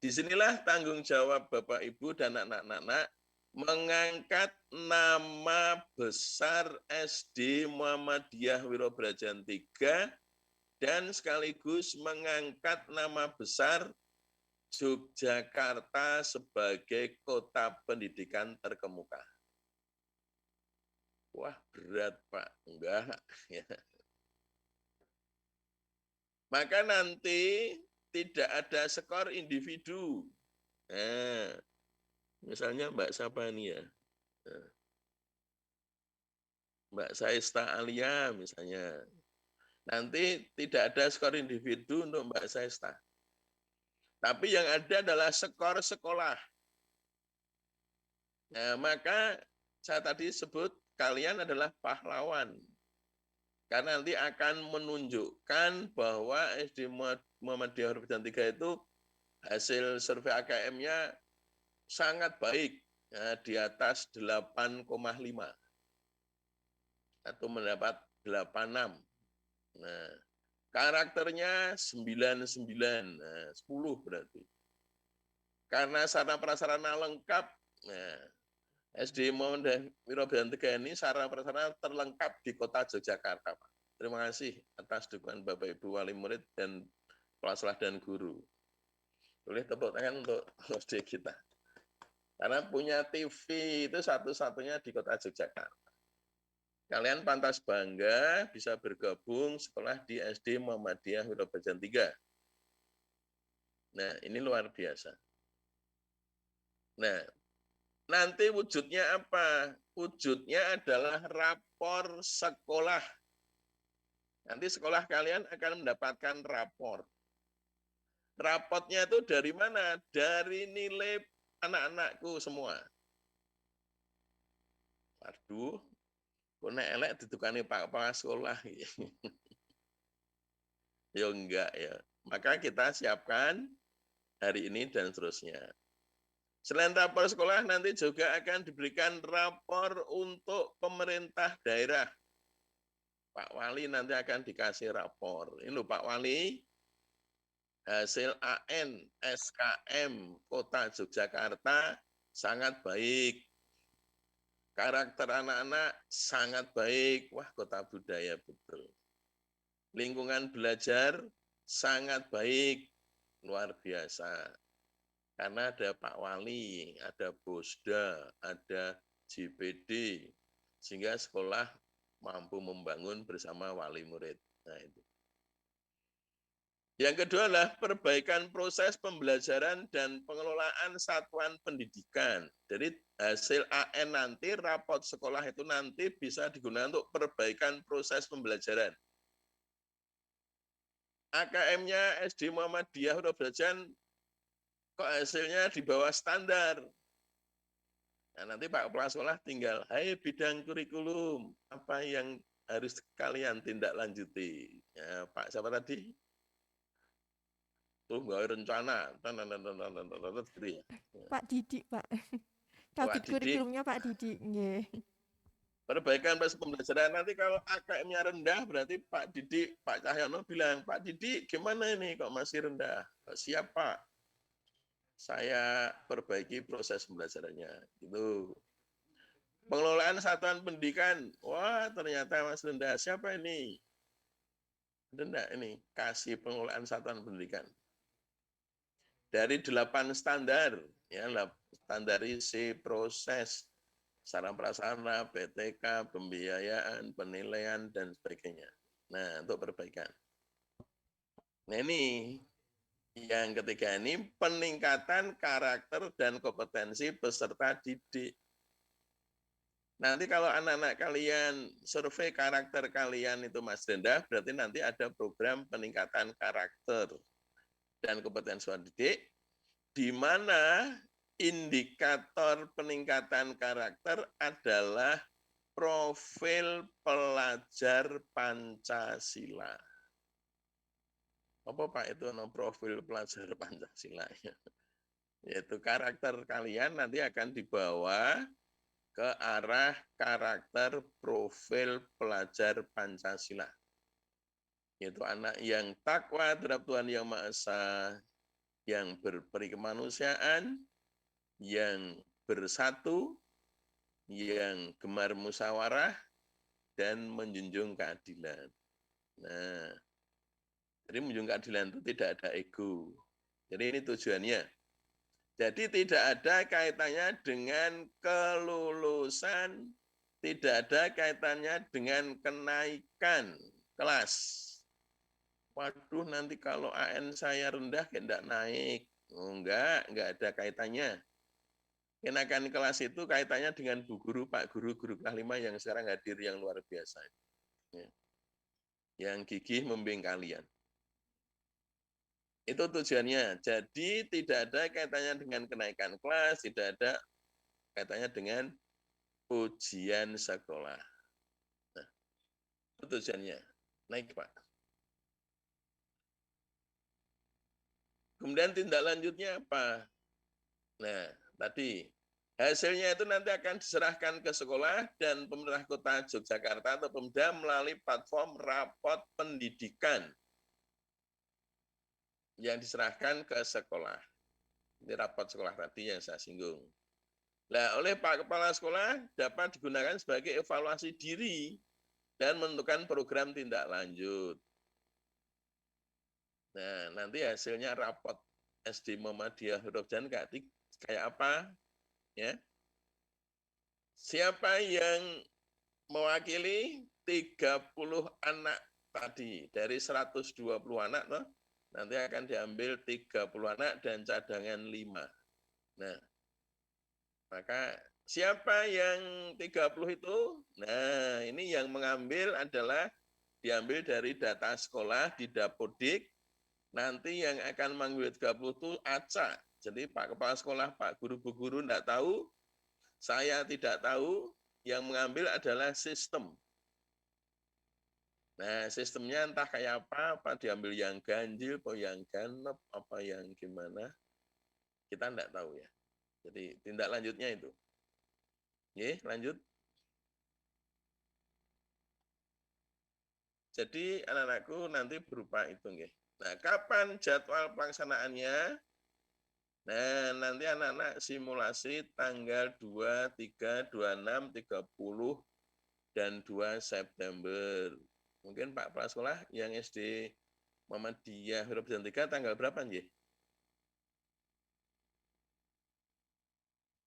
disinilah tanggung jawab Bapak Ibu dan anak-anak mengangkat nama besar SD Muhammadiyah Wiro Brajan 3 dan sekaligus mengangkat nama besar Yogyakarta sebagai kota pendidikan terkemuka. Wah, berat, Pak. Enggak. Ya. Maka nanti tidak ada skor individu. Nah, misalnya Mbak siapa nih ya? Mbak Saista Alia misalnya. Nanti tidak ada skor individu untuk Mbak Saista. Tapi yang ada adalah skor sekolah. Nah, maka saya tadi sebut kalian adalah pahlawan. Karena nanti akan menunjukkan bahwa SD Muhammadiyah Huruf 3 itu hasil survei AKM-nya sangat baik, ya, di atas 8,5 atau mendapat 86. Nah, karakternya 99, nah, 10 berarti. Karena sarana prasarana lengkap, nah, SD Muhammadiyah Huruf 3 ini sarana prasarana terlengkap di kota Yogyakarta, Pak. Terima kasih atas dukungan Bapak Ibu wali murid dan kepala sekolah dan guru. Boleh tepuk tangan untuk SD kita. Karena punya TV itu satu-satunya di kota Yogyakarta. Kalian pantas bangga bisa bergabung sekolah di SD Muhammadiyah Huruf 3. Nah, ini luar biasa. Nah, nanti wujudnya apa? Wujudnya adalah rapor sekolah. Nanti sekolah kalian akan mendapatkan rapor. Raportnya itu dari mana? Dari nilai anak-anakku semua. Waduh, kok nek elek ditukani Pak Kepala Sekolah. Ya enggak ya. Maka kita siapkan hari ini dan seterusnya. Selain rapor sekolah, nanti juga akan diberikan rapor untuk pemerintah daerah. Pak Wali nanti akan dikasih rapor. Ini loh Pak Wali, hasil AN, SKM, Kota Yogyakarta sangat baik. Karakter anak-anak sangat baik. Wah, kota budaya betul. Lingkungan belajar sangat baik. Luar biasa. Karena ada Pak Wali, ada Bosda, ada JPD, sehingga sekolah mampu membangun bersama wali murid. Nah, itu. Yang kedua adalah perbaikan proses pembelajaran dan pengelolaan satuan pendidikan. Jadi hasil AN nanti, rapot sekolah itu nanti bisa digunakan untuk perbaikan proses pembelajaran. AKM-nya SD Muhammadiyah Huruf kok hasilnya di bawah standar. Nah, nanti Pak Kepala Sekolah tinggal, hai bidang kurikulum, apa yang harus kalian tindak lanjuti? Ya, Pak siapa tadi? Tuh nggak rencana. Gitu ya. Pak Didik, Pak. Pak Kabid Didik, kurikulumnya Pak Didik. Nggih. perbaikan proses pembelajaran. Nanti kalau AKM-nya rendah, berarti Pak Didik, Pak Cahyono bilang, Pak Didik gimana ini kok masih rendah? Siap Pak, saya perbaiki proses pembelajarannya. Gitu. Pengelolaan satuan pendidikan, wah ternyata Mas rendah. Siapa ini? Rendah ini, kasih pengelolaan satuan pendidikan. Dari 8 standar, ya, standarisasi proses, sarana prasarana, PTK, pembiayaan, penilaian, dan sebagainya. Nah, untuk perbaikan. Nah, ini yang ketiga ini peningkatan karakter dan kompetensi peserta didik. Nanti kalau anak-anak kalian survei karakter kalian itu Mas rendah, berarti nanti ada program peningkatan karakter dan kompetensi didik, di mana indikator peningkatan karakter adalah profil pelajar Pancasila. Apa Pak itu profil pelajar Pancasila? Yaitu karakter kalian nanti akan dibawa ke arah karakter profil pelajar Pancasila. Yaitu anak yang takwa terhadap Tuhan Yang Maha Esa, yang berperi kemanusiaan, yang bersatu, yang gemar musyawarah, dan menjunjung keadilan. Nah, jadi menjunjung keadilan itu tidak ada ego. Jadi ini tujuannya. Jadi tidak ada kaitannya dengan kelulusan, tidak ada kaitannya dengan kenaikan kelas. Waduh, nanti kalau AN saya rendah enggak naik. Oh, enggak ada kaitannya. Kenaikan kelas itu kaitannya dengan Bu Guru, Pak Guru, Guru kelas 5 yang sekarang hadir yang luar biasa. Ya. Yang gigih membimbing kalian. Itu tujuannya. Jadi tidak ada kaitannya dengan kenaikan kelas, tidak ada kaitannya dengan ujian sekolah. Nah, itu tujuannya. Naik, Pak. Kemudian tindak lanjutnya apa? Nah, tadi hasilnya itu nanti akan diserahkan ke sekolah dan pemerintah kota Yogyakarta atau Pemda melalui platform rapot pendidikan yang diserahkan ke sekolah. Ini rapot sekolah tadi yang saya singgung. Nah, oleh Pak Kepala Sekolah dapat digunakan sebagai evaluasi diri dan menentukan program tindak lanjut. Nah, nanti hasilnya rapot SD Muhammadiyah Huruf dan Katik kayak apa? Ya. Siapa yang mewakili 30 anak tadi dari 120 anak, no? Nanti akan diambil 30 anak dan cadangan 5. Nah, maka siapa yang 30 itu? Nah, ini yang mengambil adalah diambil dari data sekolah di Dapodik. Nanti yang akan mengambil 30 itu acak. Jadi Pak Kepala Sekolah, Pak Guru, Bu Guru tidak tahu, saya tidak tahu, yang mengambil adalah sistem. Nah, sistemnya entah kayak apa diambil yang ganjil, apa yang genep, apa yang gimana, kita tidak tahu ya. Jadi tindak lanjutnya itu. Oke, lanjut. Jadi anak-anakku nanti berupa itu. Nggih. Nah, kapan jadwal pelaksanaannya? Nah, nanti anak-anak simulasi tanggal 2, 3, 26, 30, dan 2 September. Mungkin Pak Kepala Sekolah yang SD Muhammadiyah Huruf dan 3 tanggal berapa nggih?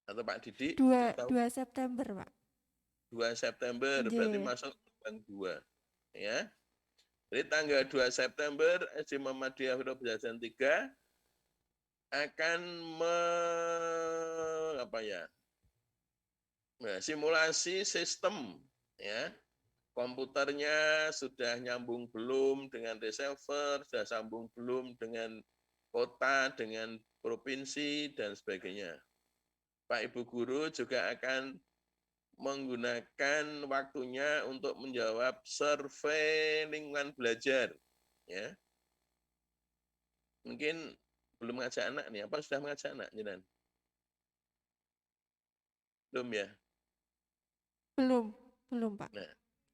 Atau Pak Didik? 2 September, Pak. 2 September, berarti Nggih. masuk bulan 2. Ya. Jadi tanggal 2 September SD Muhammadiyah Huruf dan 3 akan simulasi sistem, ya. Komputernya sudah nyambung belum dengan receiver, sudah sambung belum dengan kota, dengan provinsi, dan sebagainya. Pak Ibu Guru juga akan menggunakan waktunya untuk menjawab survei lingkungan belajar. Ya. Mungkin belum ngajak anak nih, apa sudah mengajak anak? Jenengan? Belum ya? Belum, Pak. Nah,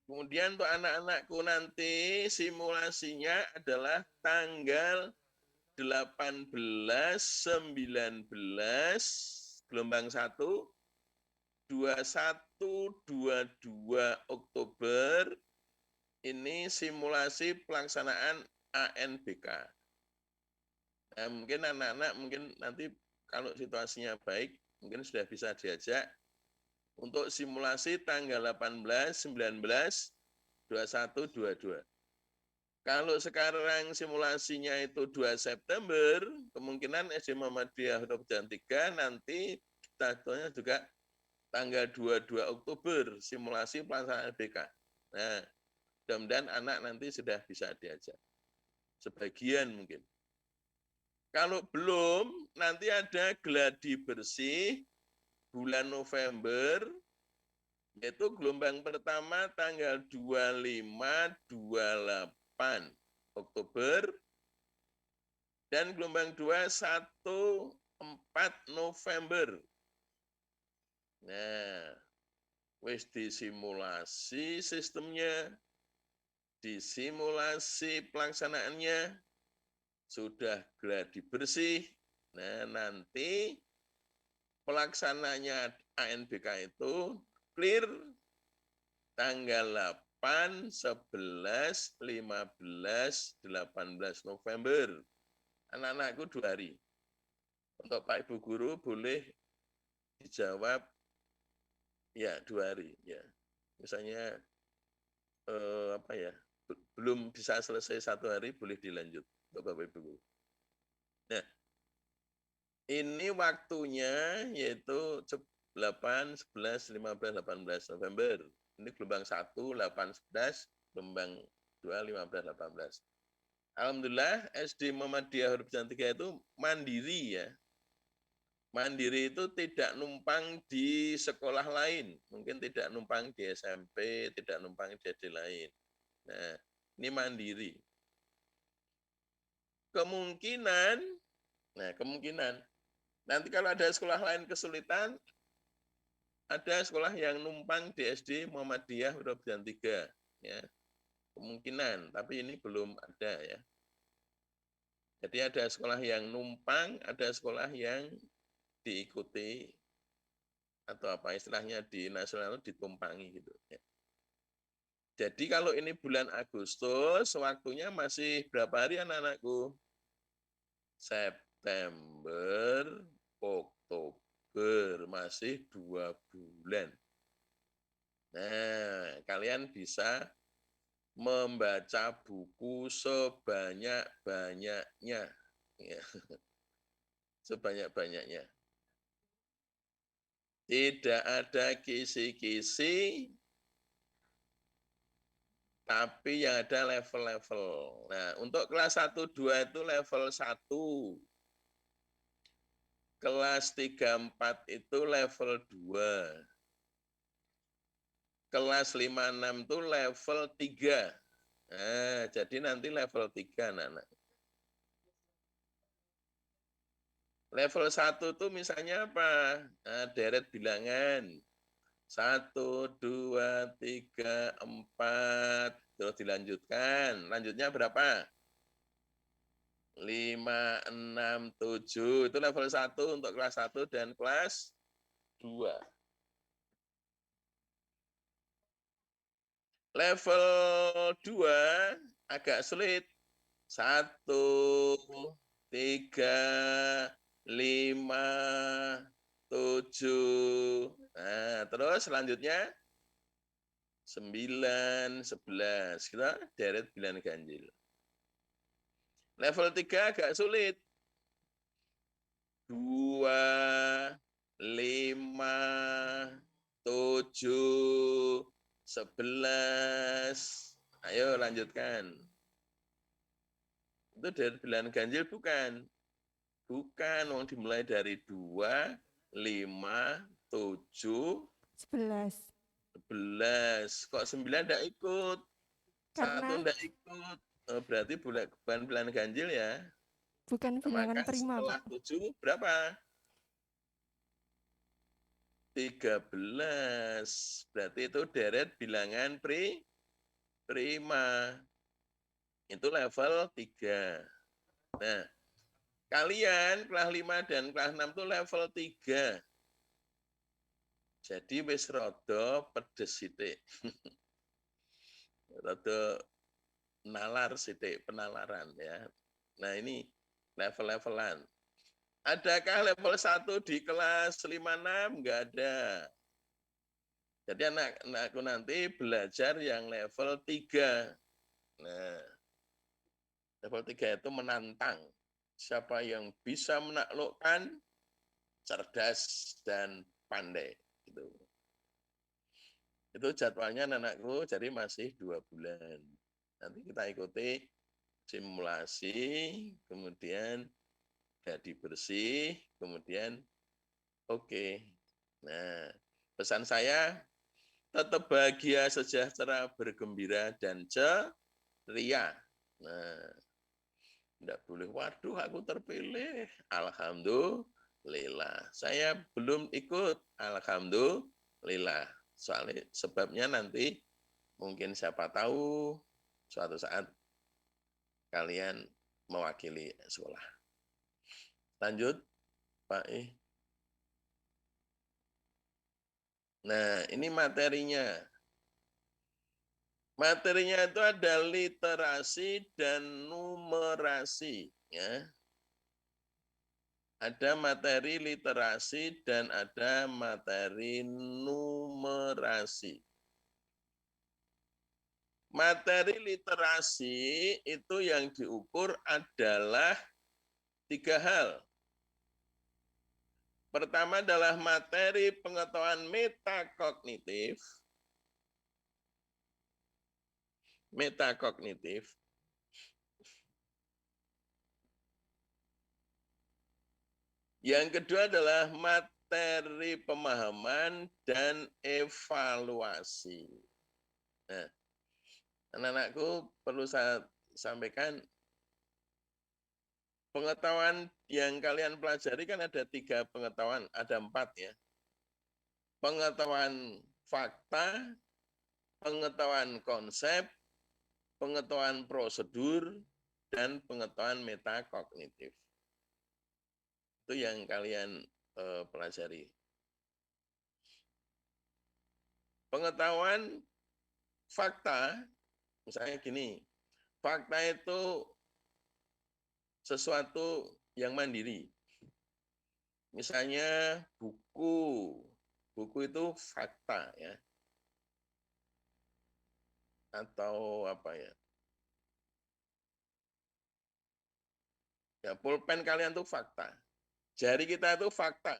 kemudian untuk anak-anakku nanti simulasinya adalah tanggal 18, 19, gelombang 1, 21, 22 Oktober, ini simulasi pelaksanaan ANBK. Nah, mungkin anak-anak mungkin nanti kalau situasinya baik, mungkin sudah bisa diajak untuk simulasi tanggal 18, 19, 21, 22. Kalau sekarang simulasinya itu 2 September, kemungkinan SD Muhammadiyah Huruf dan 3 nanti jadwalnya juga tanggal 22 Oktober, simulasi pelaksanaan BK. Nah, mudah-mudahan anak nanti sudah bisa diajak. Sebagian mungkin. Kalau belum, nanti ada gladi bersih bulan November, yaitu gelombang pertama tanggal 25, 28 Oktober, dan gelombang 2, 1, 4 November. Nah, wis disimulasi sistemnya, disimulasi pelaksanaannya, sudah gladi bersih. Nah, nanti pelaksananya ANBK itu clear tanggal 8, 11, 15, 18 November. Anak-anakku 2 hari. Untuk Pak Ibu Guru boleh dijawab ya 2 hari. Ya. Misalnya apa ya, belum bisa selesai 1 hari boleh dilanjut untuk Bapak Ibu Guru. Nah, ini waktunya yaitu 8, 11, 15, 18 November. Ini gelombang 1, 8, 11, gelombang 2, 15, 18. Alhamdulillah SD Muhammadiyah Huruf Jantika itu mandiri ya. Mandiri itu tidak numpang di sekolah lain. Mungkin tidak numpang di SMP, tidak numpang di SD lain. Nah, ini mandiri. Kemungkinan nanti kalau ada sekolah lain kesulitan, ada sekolah yang numpang di SD Muhammadiyah Huruf Jantika. Ya, kemungkinan, tapi ini belum ada ya. Jadi ada sekolah yang numpang, ada sekolah yang diikuti atau apa istilahnya di nasional ditumpangi gitu ya. Jadi kalau ini bulan Agustus, waktunya masih berapa hari anak-anakku? September, Oktober, masih 2 bulan. Nah, kalian bisa membaca buku sebanyak-banyaknya. Ya, sebanyak-banyaknya. Tidak ada kisi-kisi, tapi yang ada level-level. Nah, untuk kelas 1, 2 itu level 1. Kelas 3, 4 itu level 2. Kelas 5, 6 itu level 3. Nah, jadi nanti level 3, anak-anak. Level 1 itu misalnya apa? Nah, deret bilangan. 1, 2, 3, 4. Terus dilanjutkan. Lanjutnya berapa? 5, 6, 7. Itu level 1 untuk kelas 1 dan kelas 2. Level 2 agak sulit. 1, 3, 5, 7. Nah, terus selanjutnya 9, 11. Kita deret bilangan ganjil. Level 3 agak sulit. 2, 5, 7, 11. Ayo lanjutkan. Itu dari bilangan ganjil bukan? Bukan, mau dimulai dari 2, 5, 7, 11. 11. Kok 9 enggak ikut? Karena 1 enggak ikut. Oh, berarti bukan bilangan ganjil ya. bukan bilangan Maka prima, setelah Pak. 7 berapa? 13. Berarti itu deret bilangan prima. Itu level 3. Nah, kalian kelas 5 dan kelas 6 itu level 3. Jadi wis rada pedes sithik. Rada nalar sithik, penalaran ya. Nah, ini level-levelan. Adakah level 1 di kelas 5 6? Enggak ada. Jadi anak-anakku nanti belajar yang level 3. Nah, level 3 itu menantang. Siapa yang bisa menaklukkan, cerdas, dan pandai. Itu jadwalnya anakku, jadi masih 2 bulan. Nanti kita ikuti simulasi, kemudian jadi bersih, kemudian oke. Nah, pesan saya, tetap bahagia, sejahtera, bergembira, dan ceria. Nah, tidak boleh, waduh aku terpilih. Alhamdulillah. Saya belum ikut. Alhamdulillah. Soalnya sebabnya nanti mungkin siapa tahu suatu saat kalian mewakili sekolah. Lanjut, Pak I. Nah, ini materinya. Materinya itu ada literasi dan numerasi. Ya. Ada materi literasi dan ada materi numerasi. Materi literasi itu yang diukur adalah 3 hal. Pertama adalah materi pengetahuan metakognitif. Metakognitif. Yang kedua adalah materi pemahaman dan evaluasi. Nah, anak-anakku perlu saya sampaikan, pengetahuan yang kalian pelajari kan ada 3 pengetahuan, ada 4 ya. Pengetahuan fakta, pengetahuan konsep, pengetahuan prosedur, dan pengetahuan metakognitif. Itu yang kalian pelajari. Pengetahuan fakta, misalnya gini, fakta itu sesuatu yang mandiri. Misalnya buku itu fakta ya. Atau apa ya? Ya, pulpen kalian itu fakta. Jari kita itu fakta.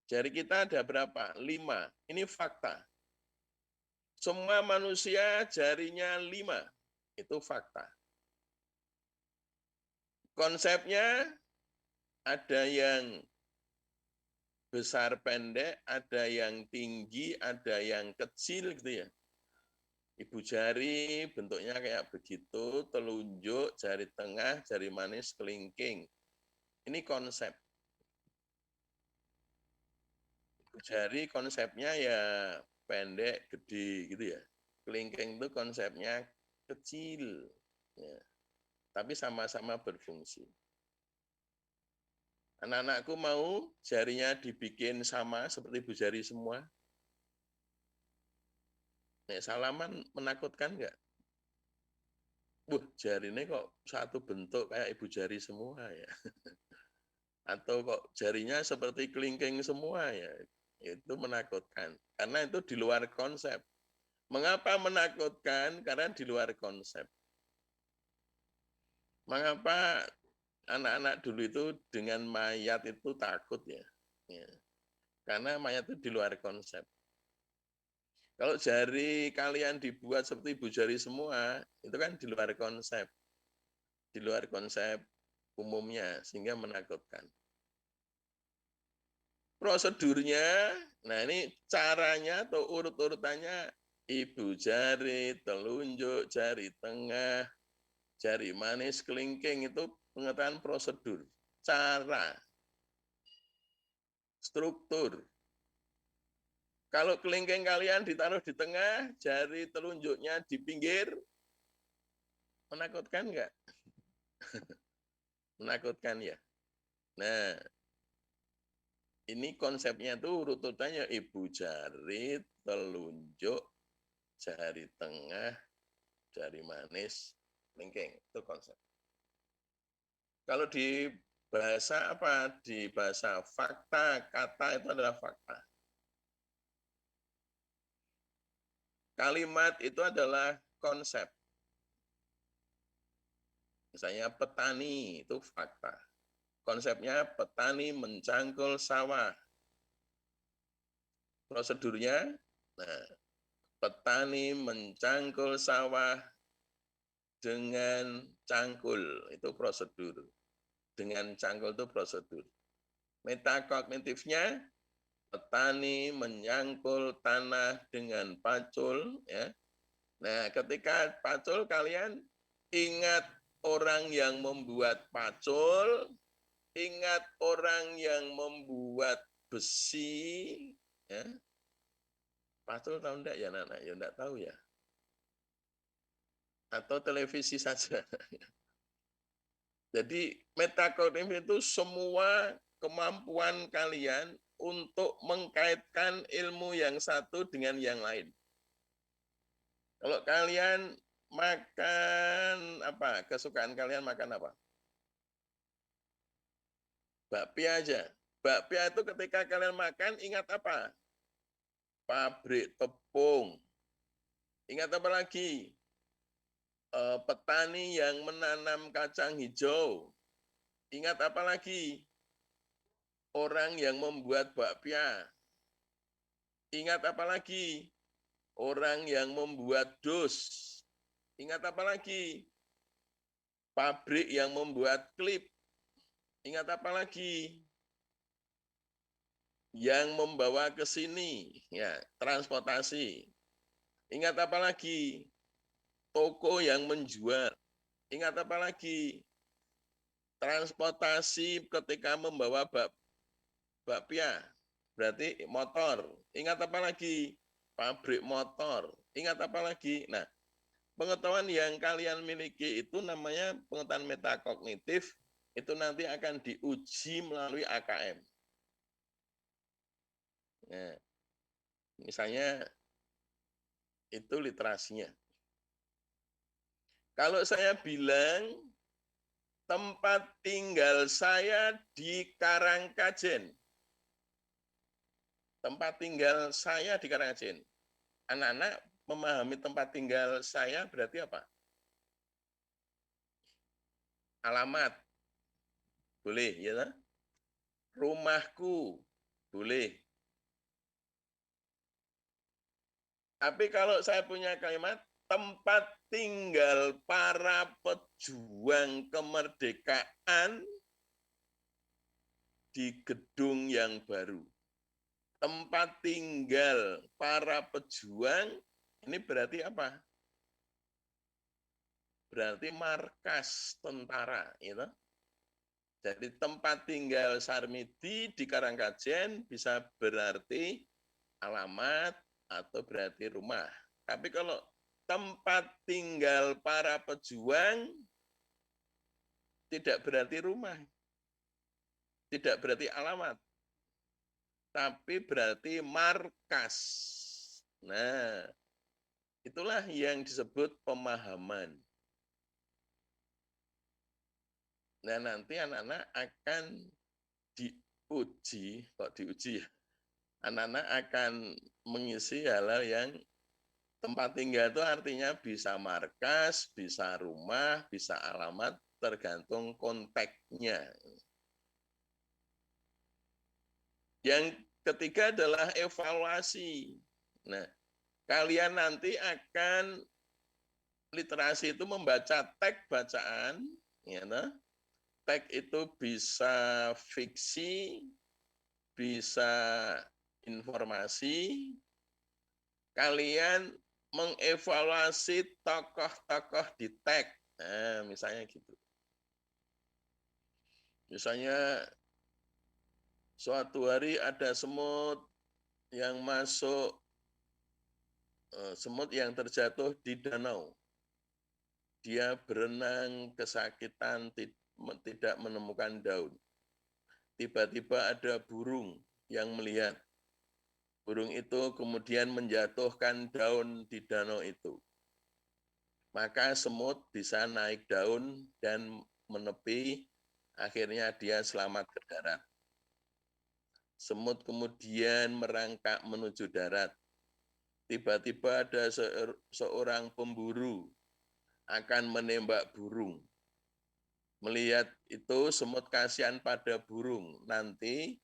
Jari kita ada berapa? 5. Ini fakta. Semua manusia jarinya 5. Itu fakta. Konsepnya ada yang besar pendek, ada yang tinggi, ada yang kecil gitu ya. Ibu jari bentuknya kayak begitu, telunjuk, jari tengah, jari manis, kelingking. Ini konsep. Jari konsepnya ya pendek, gede gitu ya. Kelingking itu konsepnya kecil, ya. Tapi sama-sama berfungsi. Anak-anakku mau jarinya dibikin sama seperti ibu jari semua? Nek salaman menakutkan nggak? Jarinya kok satu bentuk kayak ibu jari semua ya. Atau kok jarinya seperti kelingking semua ya. Itu menakutkan. Karena itu di luar konsep. Mengapa menakutkan? Karena di luar konsep. Mengapa anak-anak dulu itu dengan mayat itu takut ya? Karena mayat itu di luar konsep. Kalau jari kalian dibuat seperti ibu jari semua, itu kan di luar konsep. Di luar konsep umumnya, sehingga menakutkan. Prosedurnya, nah ini caranya atau urut-urutannya, ibu jari, telunjuk, jari tengah, jari manis, kelingking, itu pengetahuan prosedur, cara, struktur. Kalau kelingking kalian ditaruh di tengah, jari telunjuknya di pinggir, menakutkan enggak? Menakutkan ya. Nah, ini konsepnya tuh urutannya ibu jari, telunjuk, jari tengah, jari manis, kelingking. Itu konsep. Kalau di bahasa apa? Di bahasa fakta, kata itu adalah fakta. Kalimat itu adalah konsep. Misalnya petani itu fakta. Konsepnya petani mencangkul sawah. Prosedurnya, nah, petani mencangkul sawah dengan cangkul, itu prosedur. Dengan cangkul itu prosedur. Metakognitifnya, petani menyangkul tanah dengan pacul, ya. Nah, ketika pacul kalian ingat orang yang membuat pacul, ingat orang yang membuat besi, ya. Pacul tahu enggak ya anak-anak? Ya enggak tahu ya. Atau televisi saja. Jadi metakognitif itu semua kemampuan kalian untuk mengkaitkan ilmu yang satu dengan yang lain. Kalau kalian makan apa? Kesukaan kalian makan apa? Bakpia aja. Bakpia itu ketika kalian makan ingat apa? Pabrik tepung. Ingat apa lagi? Petani yang menanam kacang hijau. Ingat apa lagi? Orang yang membuat bakpia. Ingat apa lagi? Orang yang membuat dus. Ingat apa lagi? Pabrik yang membuat klip. Ingat apa lagi? Yang membawa ke sini, ya, transportasi. Ingat apa lagi? Toko yang menjual. Ingat apa lagi? Transportasi ketika membawa bakpia, berarti motor. Ingat apa lagi? Pabrik motor. Ingat apa lagi? Nah, pengetahuan yang kalian miliki itu namanya pengetahuan metakognitif, itu nanti akan diuji melalui AKM. Nah, misalnya itu literasinya. Kalau saya bilang tempat tinggal saya di Karangkajen. Tempat tinggal saya di Karangkajen. Anak-anak memahami tempat tinggal saya berarti apa? Alamat. Boleh, ya kan? Rumahku. Boleh. Tapi kalau saya punya kalimat tempat tinggal para pejuang kemerdekaan di gedung yang baru. Tempat tinggal para pejuang ini berarti apa? Berarti markas tentara, gitu. Jadi tempat tinggal Sarmidi di Karangkajen bisa berarti alamat atau berarti rumah. Tapi kalau tempat tinggal para pejuang tidak berarti rumah, tidak berarti alamat, tapi berarti markas. Nah, itulah yang disebut pemahaman. Nah, nanti anak-anak akan diuji, kok diuji ya? Anak-anak akan mengisi hal-hal yang tempat tinggal itu artinya bisa markas, bisa rumah, bisa alamat, tergantung konteksnya. Yang ketiga adalah evaluasi. Nah, kalian nanti akan literasi itu membaca teks bacaan, ya, nah? Teks itu bisa fiksi, bisa informasi. Kalian mengevaluasi tokoh-tokoh di teks. Nah, misalnya gitu. Misalnya suatu hari ada semut yang masuk, semut yang terjatuh di danau. Dia berenang kesakitan, tidak menemukan daun. Tiba-tiba ada burung yang melihat. Burung itu kemudian menjatuhkan daun di danau itu. Maka semut bisa naik daun dan menepi, akhirnya dia selamat ke darat. Semut kemudian merangkak menuju darat. Tiba-tiba ada seorang pemburu akan menembak burung. Melihat itu semut kasihan pada burung. Nanti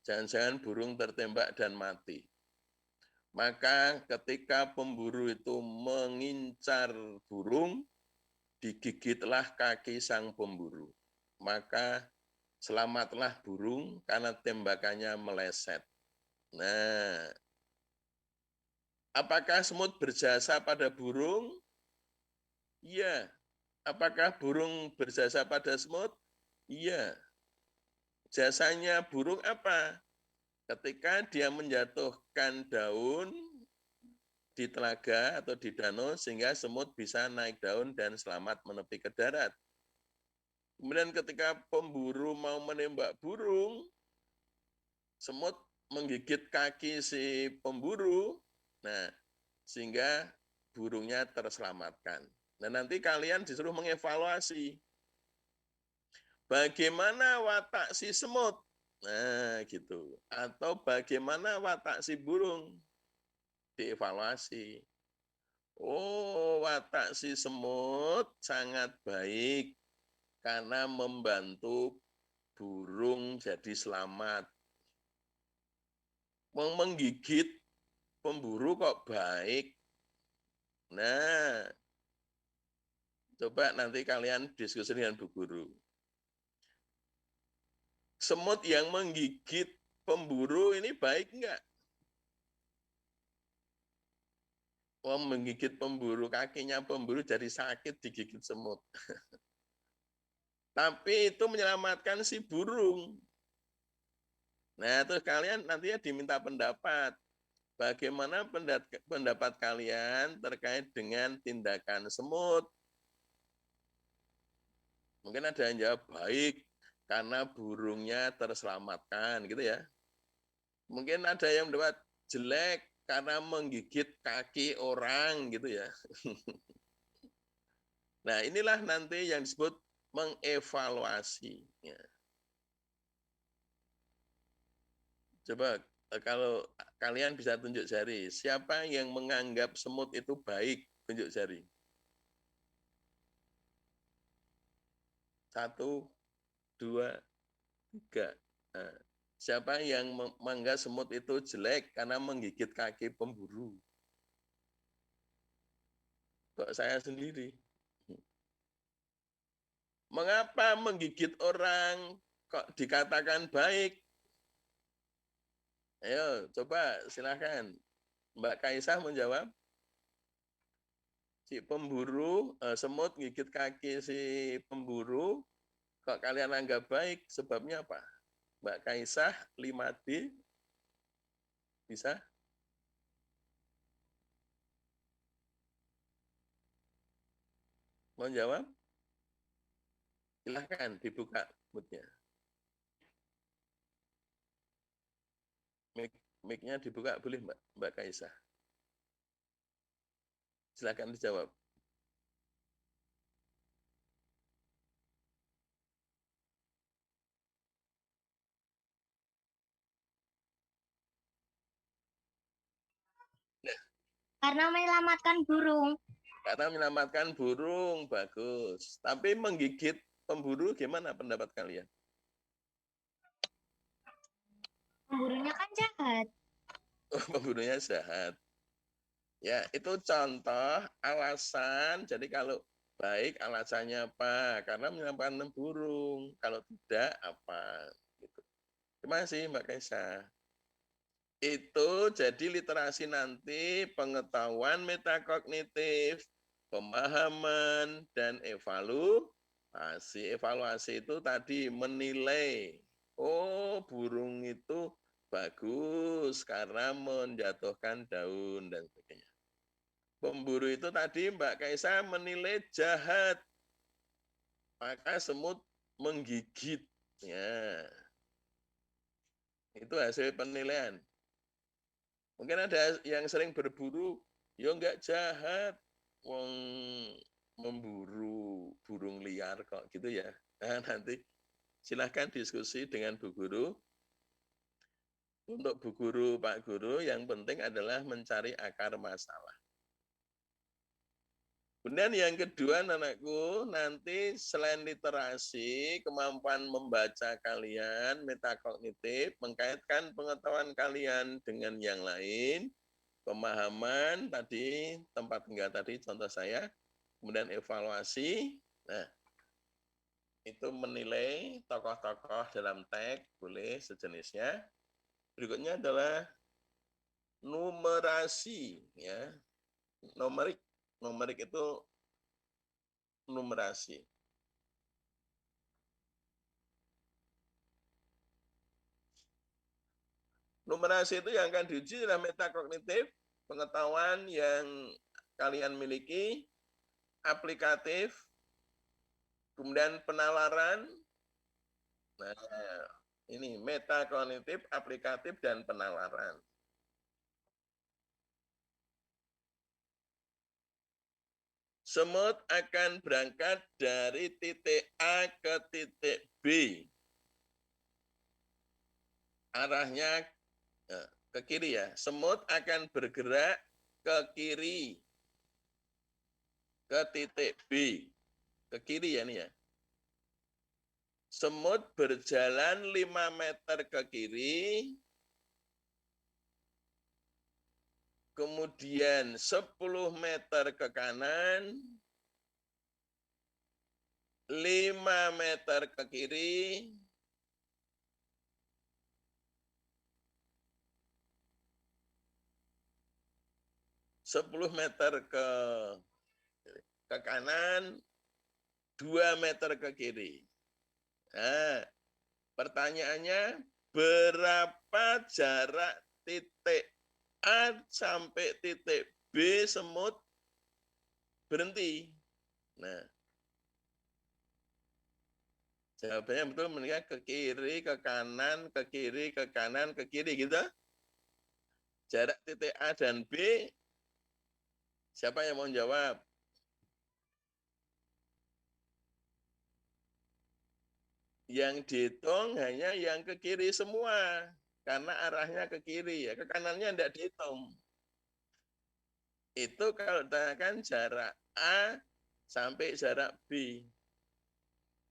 jangan-jangan burung tertembak dan mati. Maka ketika pemburu itu mengincar burung, digigitlah kaki sang pemburu. Maka selamatlah burung karena tembakannya meleset. Nah, apakah semut berjasa pada burung? Iya. Apakah burung berjasa pada semut? Iya. Jasanya burung apa? Ketika dia menjatuhkan daun di telaga atau di danau sehingga semut bisa naik daun dan selamat menepi ke darat. Kemudian ketika pemburu mau menembak burung, semut menggigit kaki si pemburu, nah sehingga burungnya terselamatkan. Nah nanti kalian disuruh mengevaluasi bagaimana watak si semut? Nah, gitu. Atau bagaimana watak si burung? Dievaluasi. Oh, watak si semut sangat baik karena membantu burung jadi selamat. Menggigit pemburu kok baik. Nah, coba nanti kalian diskusi dengan Bu Guru. Semut yang menggigit pemburu ini baik enggak? Oh, menggigit pemburu, kakinya pemburu jadi sakit digigit semut. Tapi itu menyelamatkan si burung. Nah, terus kalian nantinya diminta pendapat. Bagaimana pendapat kalian terkait dengan tindakan semut? Mungkin ada yang jawab baik karena burungnya terselamatkan gitu ya. Mungkin ada yang mendapat jelek karena menggigit kaki orang gitu ya. Nah, inilah nanti yang disebut mengevaluasi. Ya. Coba kalau kalian bisa tunjuk jari, siapa yang menganggap semut itu baik? Tunjuk jari. 1, 2, 3. Nah, siapa yang menganggap semut itu jelek karena menggigit kaki pemburu? Kok saya sendiri? Mengapa menggigit orang kok dikatakan baik? Ayo, coba silakan. Mbak Kaisah menjawab. Si pemburu, semut gigit kaki si pemburu, kok kalian anggap baik, sebabnya apa? Mbak Kaisah, 5D, bisa? Mau jawab? Silahkan dibuka mic-nya. Mic-nya dibuka boleh Mbak Kaisah. Silahkan dijawab. Karena menyelamatkan burung. Karena menyelamatkan burung, bagus. Tapi menggigit pemburu gimana pendapat kalian? Pemburunya kan jahat. Oh, pemburunya jahat. Ya, itu contoh alasan. Jadi kalau baik alasannya apa? Karena menyelamatkan burung. Kalau tidak apa? Gitu. Terima kasih Mbak Kaisa. Itu jadi literasi nanti pengetahuan metakognitif, pemahaman, dan evaluasi. Evaluasi itu tadi menilai, oh burung itu bagus karena menjatuhkan daun dan sebagainya. Pemburu itu tadi Mbak Kaisa menilai jahat, maka semut menggigit. Ya, itu hasil penilaian. Mungkin ada yang sering berburu, ya enggak jahat, wong memburu burung liar kok gitu ya. Nah, nanti silahkan diskusi dengan Bu Guru. Untuk Bu Guru, Pak Guru, yang penting adalah mencari akar masalah. Kemudian yang kedua, anakku, nanti selain literasi, kemampuan membaca kalian, metakognitif, mengkaitkan pengetahuan kalian dengan yang lain, pemahaman tadi, tempat tinggal tadi, contoh saya, kemudian evaluasi, nah, itu menilai tokoh-tokoh dalam teks, boleh sejenisnya. Berikutnya adalah numerasi, ya, numerik. Numerik itu numerasi. Numerasi itu yang akan diuji adalah metakognitif, pengetahuan yang kalian miliki, aplikatif, kemudian penalaran. Nah, ini metakognitif, aplikatif, dan penalaran. Semut akan berangkat dari titik A ke titik B. Arahnya ke kiri ya. Semut akan bergerak ke kiri. Ke titik B. Ke kiri ya ini ya. Semut berjalan 5 meter ke kiri. Kemudian 10 meter ke kanan, 5 meter ke kiri, 10 meter ke kanan, 2 meter ke kiri. Nah, pertanyaannya berapa jarak titik A sampai titik B semut berhenti? Nah, jawabannya betul menikah ke kiri, ke kanan, ke kiri, ke kanan, ke kiri gitu. Jarak titik A dan B, siapa yang mau jawab? Yang dihitung hanya yang ke kiri semua, karena arahnya ke kiri ya, ke kanannya tidak dihitung. Itu kalau tanyakan jarak A sampai jarak B.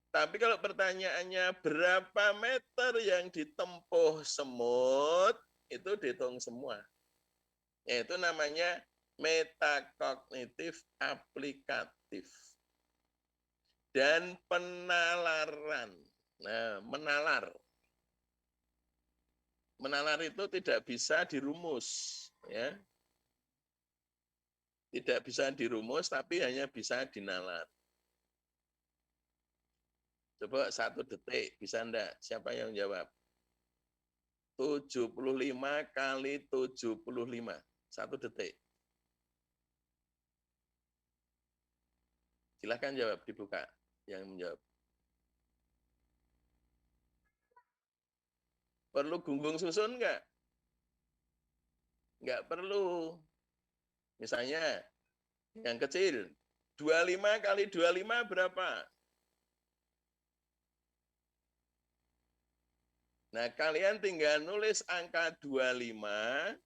Tapi kalau pertanyaannya berapa meter yang ditempuh semut, itu dihitung semua. Yaitu namanya metakognitif aplikatif. Dan penalaran. Nah, menalar. Menalar itu tidak bisa dirumus. Ya. Tidak bisa dirumus, tapi hanya bisa dinalar. Coba 1 detik, bisa enggak? Siapa yang jawab? 75 kali 75. 1 detik. Silahkan jawab, dibuka. Yang menjawab. Perlu gunggung susun enggak? Enggak perlu. Misalnya, yang kecil, 25 kali 25 berapa? Nah, kalian tinggal nulis angka 25,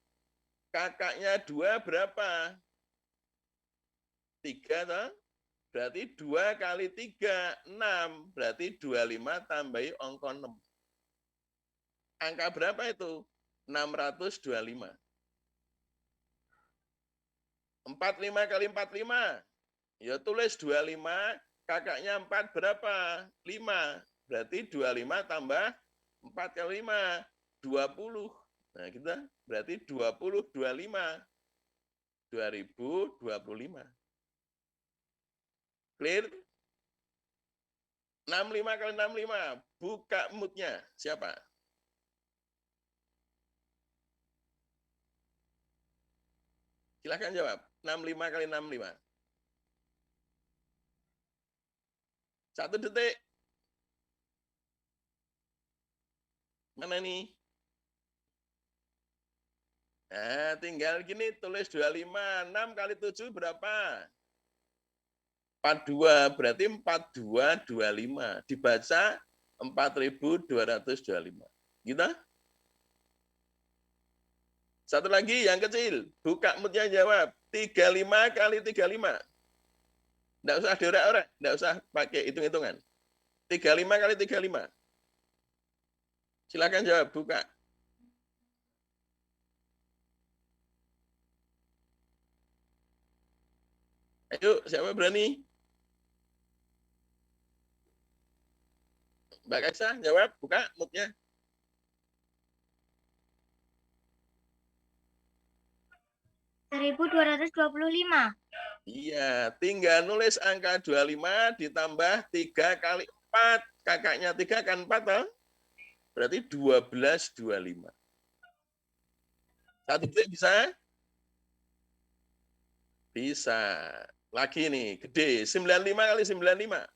kakaknya 2 berapa? 3, toh? Berarti 2 kali 3, 6. Berarti 25 tambahi angka 6. Angka berapa itu? 625. 45 kali 45. Ya tulis 25, kakaknya 4 berapa? 5. Berarti 25 tambah 4 kali 5, 20. Nah, kita berarti 20, 25. 2025. Clear? 65 kali 65. Buka moodnya. Siapa? Silahkan jawab. 65 kali 65. 1 detik. Mana nih? Nah, tinggal gini tulis 25. 6 kali 7 berapa? 42. Berarti 4225. Dibaca 4225. Gitu? Satu lagi yang kecil. Buka moodnya jawab. 35 kali 35. Enggak usah diorek-orek. Enggak usah pakai hitung-hitungan. 35 kali 35. Silakan jawab. Buka. Ayo, siapa berani? Mbak Kaisa, jawab. Buka moodnya. 1225. Iya, tinggal nulis angka 25 ditambah 3 kali 4. Kakaknya 3 kan 4, toh? Berarti 1225. 1 detik bisa? Bisa. Lagi nih, gede. 95 kali 95.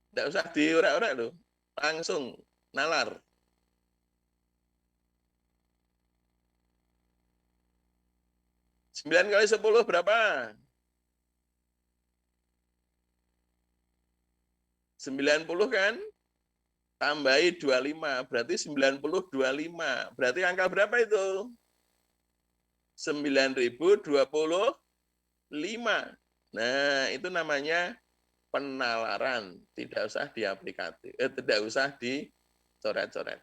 Tidak usah diorek-orek loh. Langsung nalar. 9 kali 10 berapa? 90 kan? Tambahi 25, berarti 90 25. Berarti angka berapa itu? 9.025. Nah, itu namanya penalaran. Tidak usah diaplikasi, tidak usah dicoret-coret.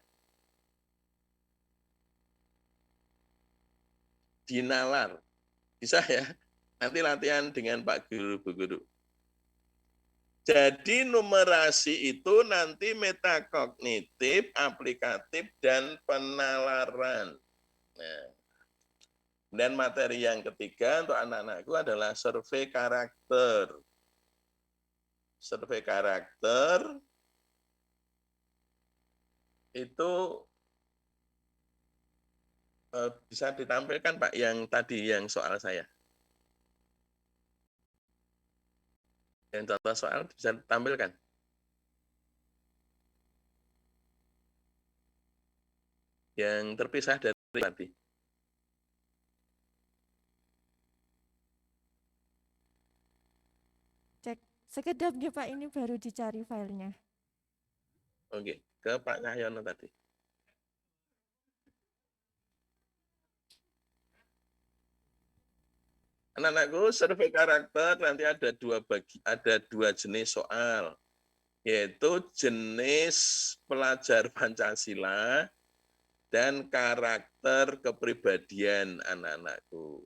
Dinalar. Bisa ya? Nanti latihan dengan Pak Guru, Bu Guru. Jadi numerasi itu nanti metakognitif, aplikatif, dan penalaran. Nah, dan materi yang ketiga untuk anak-anakku adalah survei karakter. Survei karakter itu bisa ditampilkan Pak yang tadi yang soal saya. Yang contoh soal bisa ditampilkan. Yang terpisah dari tadi. Cek sekedap ya Pak, ini baru dicari filenya. Oke, ke Pak Cahyono tadi. Anak-anakku, survei karakter nanti ada dua jenis soal, yaitu jenis pelajar Pancasila dan karakter kepribadian anak-anakku.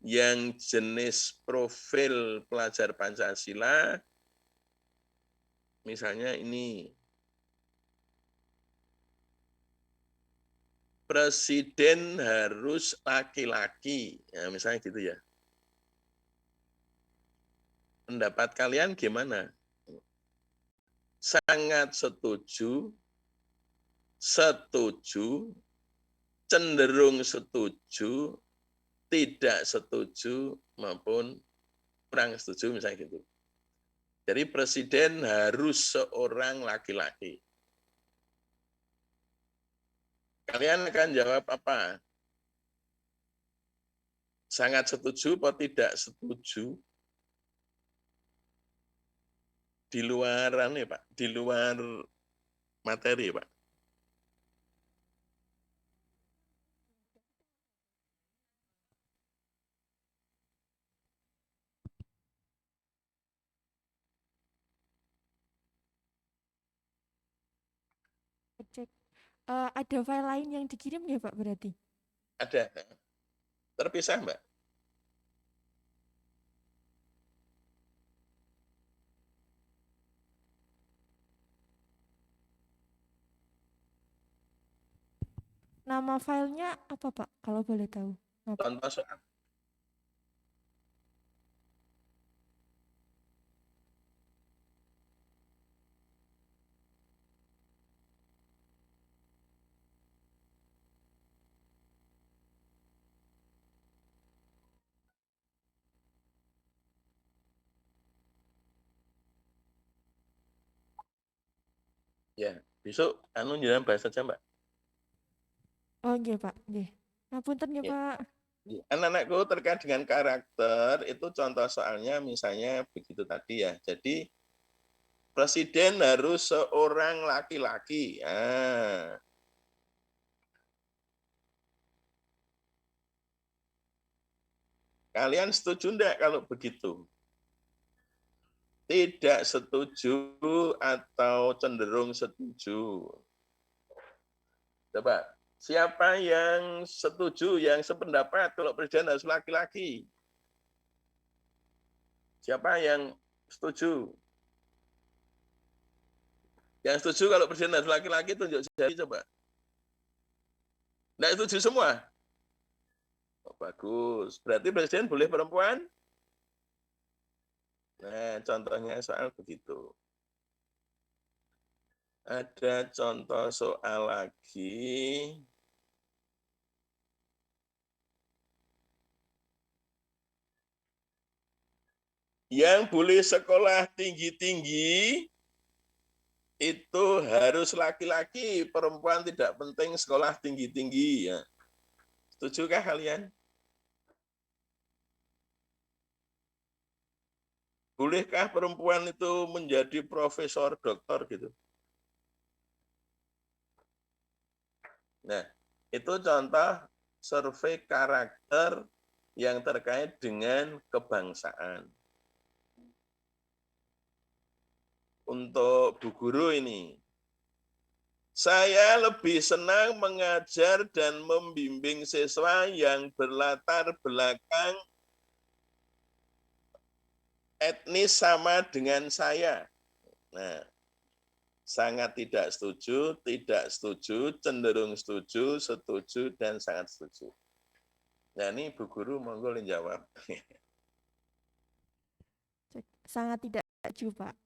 Yang jenis profil pelajar Pancasila, misalnya ini, presiden harus laki-laki, ya, misalnya gitu ya. Pendapat kalian gimana? Sangat setuju, setuju, cenderung setuju, tidak setuju, maupun kurang setuju, misalnya gitu. Jadi presiden harus seorang laki-laki. Kalian akan jawab apa? Sangat setuju atau tidak setuju? Di luaran ya Pak, di luar materi Pak. Cek ada file lain yang dikirim ya Pak berarti? Ada, terpisah Mbak. Nama filenya apa Pak kalau boleh tahu? Apa? Contoh soal. Ya, besok jangan bahas saja Mbak. Oh nggih Pak, nggih. Ngapunten nggih Ya. Pak. Anak-anakku terkait dengan karakter, itu contoh soalnya misalnya begitu tadi ya. Jadi presiden harus seorang laki-laki. Ah. Kalian setuju enggak kalau begitu? Tidak setuju atau cenderung setuju? Coba, siapa yang setuju, yang sependapat kalau presiden harus laki-laki? Siapa yang setuju? Yang setuju kalau presiden harus laki-laki, tunjuk jari coba. Nggak setuju semua? Oh, bagus. Berarti presiden boleh perempuan? Nah, contohnya soal begitu. Ada contoh soal lagi. Yang boleh sekolah tinggi-tinggi itu harus laki-laki, perempuan tidak penting sekolah tinggi-tinggi. Ya. Setujukah kalian? Bolehkah perempuan itu menjadi profesor, doktor gitu? Nah, itu contoh survei karakter yang terkait dengan kebangsaan. Untuk Bu Guru ini, saya lebih senang mengajar dan membimbing siswa yang berlatar belakang etnis sama dengan saya. Nah, sangat tidak setuju, cenderung setuju, setuju, dan sangat setuju. Nah, ini Bu Guru monggo jawab. Sangat tidak setuju, Pak.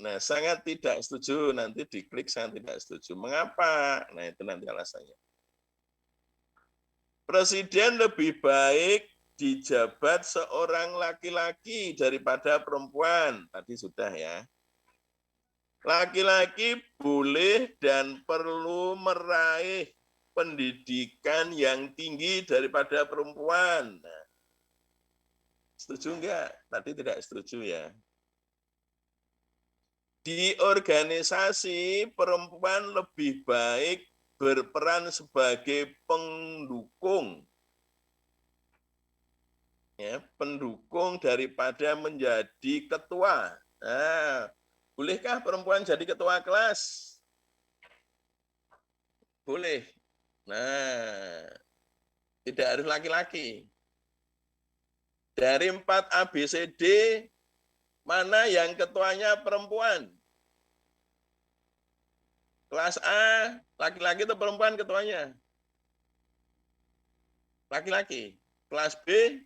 Nah, sangat tidak setuju, nanti diklik sangat tidak setuju. Mengapa? Nah, itu nanti alasannya. Presiden lebih baik dijabat seorang laki-laki daripada perempuan. Tadi sudah ya. Laki-laki boleh dan perlu meraih pendidikan yang tinggi daripada perempuan. Nah, setuju enggak? Tadi tidak setuju ya. Di organisasi, perempuan lebih baik berperan sebagai pendukung. Ya, pendukung daripada menjadi ketua. Nah, bolehkah perempuan jadi ketua kelas? Boleh. Nah, tidak harus laki-laki. Dari 4 ABCD, mana yang ketuanya perempuan? Kelas A, laki-laki atau perempuan ketuanya? Laki-laki. Kelas B,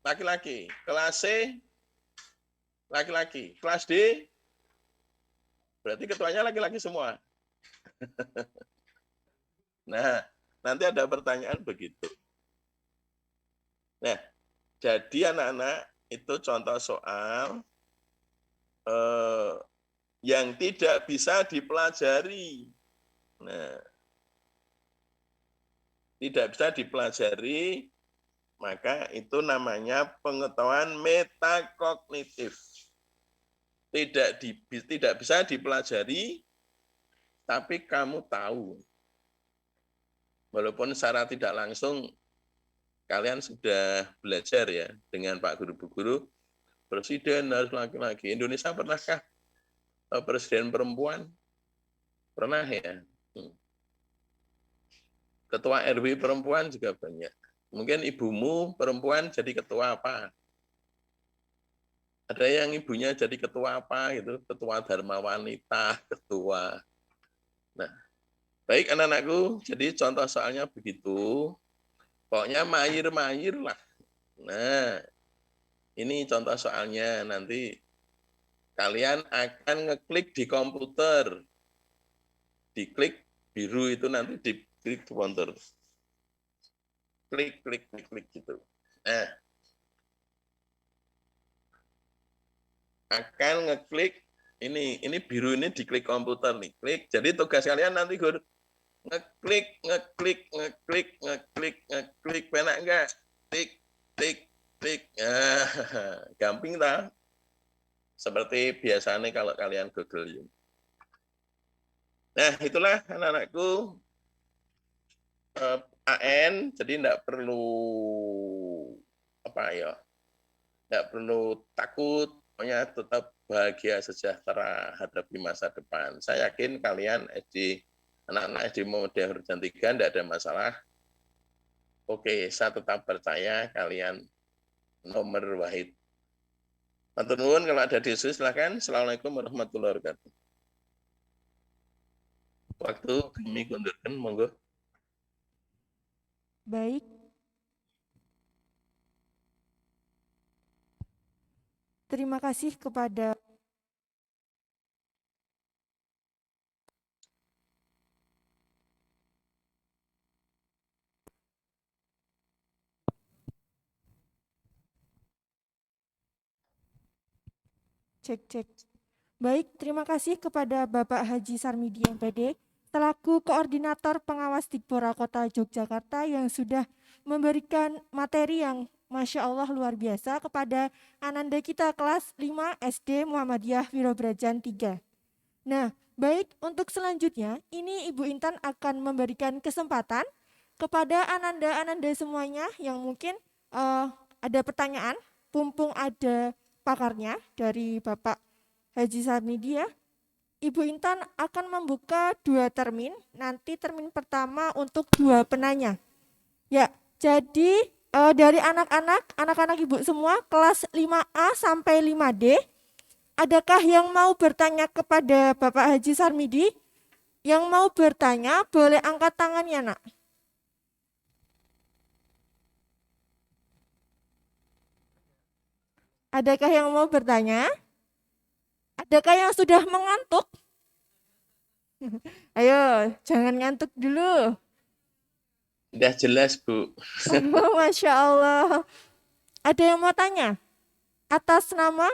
laki-laki. Kelas C, laki-laki. Kelas D, berarti ketuanya laki-laki semua. Nah, nanti ada pertanyaan begitu. Nah, jadi anak-anak, itu contoh soal yang tidak bisa dipelajari. Nah, tidak bisa dipelajari, maka itu namanya pengetahuan metakognitif. Tidak bisa dipelajari, tapi kamu tahu. Walaupun secara tidak langsung, kalian sudah belajar ya dengan Pak Guru-Bu Guru, presiden harus laki-laki. Indonesia pernahkah presiden perempuan? Pernah ya. Ketua RW perempuan juga banyak. Mungkin ibumu perempuan jadi ketua apa? Ada yang ibunya jadi ketua apa gitu, ketua Dharma Wanita, ketua. Nah, baik anak-anakku, jadi contoh soalnya begitu. Pokoknya mayir-mayir lah. Nah, ini contoh soalnya, nanti kalian akan ngeklik di komputer. Diklik biru itu nanti diklik di komputer. Klik, klik, klik, klik gitu. Nah, akan ngeklik ini biru ini diklik komputer nih. Klik. Jadi tugas kalian nanti ngeklik, ngeklik, ngeklik, ngeklik, ngeklik. Penak enggak? Klik, klik, klik. Gampang tak? Seperti biasanya kalau kalian Google. Nah, itulah anak-anakku AN, jadi enggak perlu enggak perlu takut, pokoknya tetap bahagia sejahtera hadapi masa depan. Saya yakin kalian anak-anak SD Muhammadiyah Perguruan 3 enggak ada masalah. Oke, saya tetap percaya kalian nomor wahid. Matur nuwun, kalau ada diskusi silakan. Assalamualaikum warahmatullahi wabarakatuh. Waktu kami kundurkan, monggo. Baik. Terima kasih kepada cek. Baik, terima kasih kepada Bapak Haji Sarmidi MPD selaku Koordinator Pengawas Dikpora Kota Yogyakarta yang sudah memberikan materi yang Masya Allah luar biasa kepada ananda kita kelas 5 SD Muhammadiyah Wirobrajan 3. Nah, baik untuk selanjutnya, ini Ibu Intan akan memberikan kesempatan kepada ananda-ananda semuanya yang mungkin ada pertanyaan, mumpung ada pakarnya dari Bapak Haji Sarmidi ya. Ibu Intan akan membuka 2 termin, nanti termin pertama untuk 2 penanya. Ya, jadi dari anak-anak Ibu semua kelas 5A sampai 5D, adakah yang mau bertanya kepada Bapak Haji Sarmidi? Yang mau bertanya boleh angkat tangannya, Nak. Adakah yang mau bertanya? Adakah yang sudah mengantuk? Ayo, jangan ngantuk dulu. Sudah jelas, Bu. Masya Allah. Ada yang mau tanya? Atas nama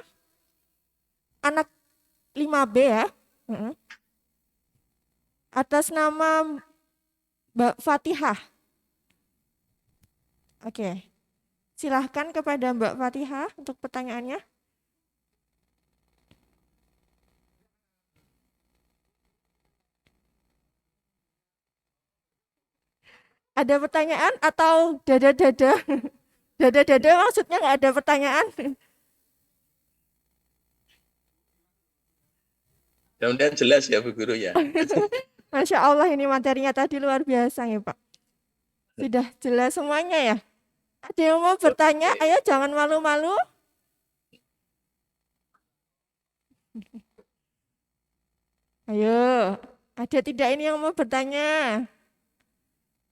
anak 5B ya. Atas nama Mbak Fatihah. Oke. Silahkan kepada Mbak Fatihah untuk pertanyaannya. Ada pertanyaan atau dada-dada? Dada-dada maksudnya nggak ada pertanyaan? Mudah-mudahan jelas ya Bu Guru ya. Masya Allah ini materinya tadi luar biasa ya Pak. Sudah jelas semuanya ya. Ada yang mau bertanya? Ayo jangan malu-malu. Ayo, ada tidak ini yang mau bertanya?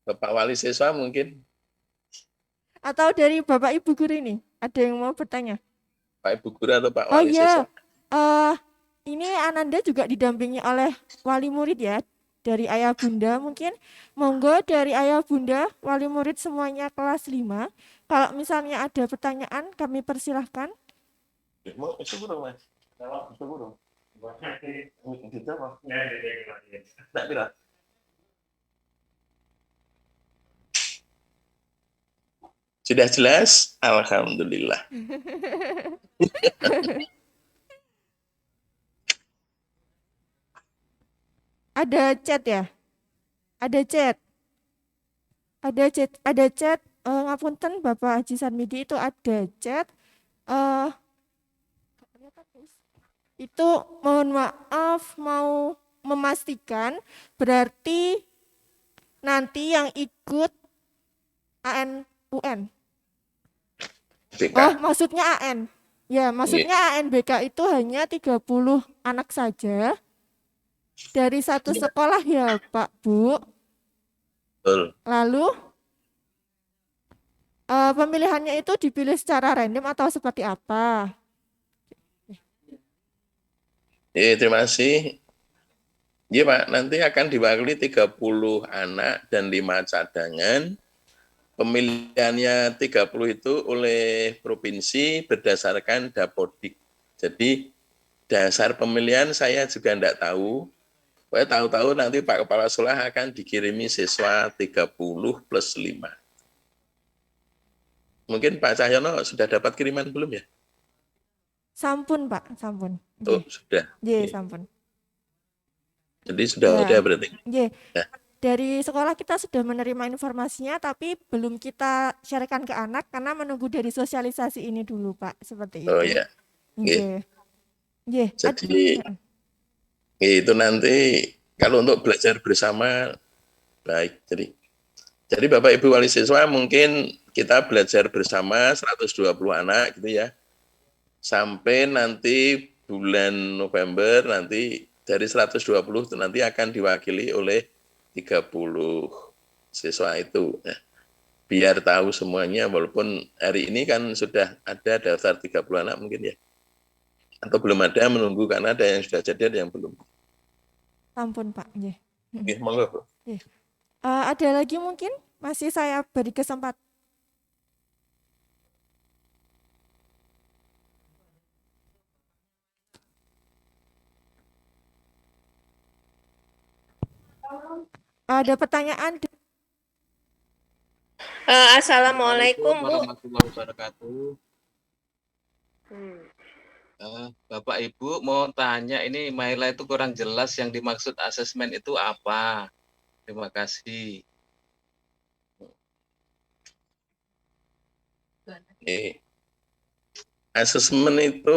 Bapak Wali Siswa mungkin, Atau dari Bapak Ibu Guru ini? Ada yang mau bertanya? Pak Ibu Guru atau Pak Oh Wali iya, Siswa. ini Ananda juga didampingi oleh wali murid ya, dari ayah bunda mungkin. Monggo dari ayah bunda, wali murid semuanya kelas 5. Kalau misalnya ada pertanyaan, kami persilahkan. Mau itu burung Mas. Itu burung. Gitu apa? Tak pira. Sudah jelas? Alhamdulillah. Ada chat ya? Ada chat. Ada chat. Ngapunten Bapak Haji Sarmidi itu ada chat. Itu mohon maaf mau memastikan berarti nanti yang ikut ANUN. BK. Oh, maksudnya AN. Ya, maksudnya ANBK itu hanya 30 anak saja dari satu sekolah ya, Pak, Bu. Betul. Lalu pemilihannya itu dipilih secara random atau seperti apa? Terima kasih. Iya Pak, nanti akan diwakili 30 anak dan 5 cadangan. Pemilihannya 30 itu oleh provinsi berdasarkan Dapodik. Jadi dasar pemilihan saya juga tidak tahu. Saya tahu-tahu nanti Pak Kepala Sekolah akan dikirimi siswa 30 plus 5. Mungkin Pak Cahyono sudah dapat kiriman belum ya? Sampun, Pak, sampun. Oh, sudah. Nggih, sampun. Jadi sudah Ya. ada berarti. Nggih. Ya. Dari sekolah kita sudah menerima informasinya, tapi belum kita sharekan ke anak karena menunggu dari sosialisasi ini dulu, Pak. Seperti itu. Oh ya. Nggih. Nggih. Jadi itu nanti kalau untuk belajar bersama baik. Jadi Bapak Ibu wali siswa mungkin kita belajar bersama 120 anak gitu ya. Sampai nanti bulan November nanti dari 120 itu nanti akan diwakili oleh 30 siswa itu. Nah, biar tahu semuanya walaupun hari ini kan sudah ada daftar 30 anak mungkin ya. Atau belum ada menunggu karena ada yang sudah jadi ada yang belum. Sampun, Pak. Nggih. Nggih, monggo. Ada lagi mungkin masih saya beri kesempatan. Ada pertanyaan? Assalamualaikum, Bu. warahmatullahi wabarakatuh. Hmm. Bapak Ibu mau tanya, ini Maila itu kurang jelas yang dimaksud asesmen itu apa? Terima kasih. Asesmen itu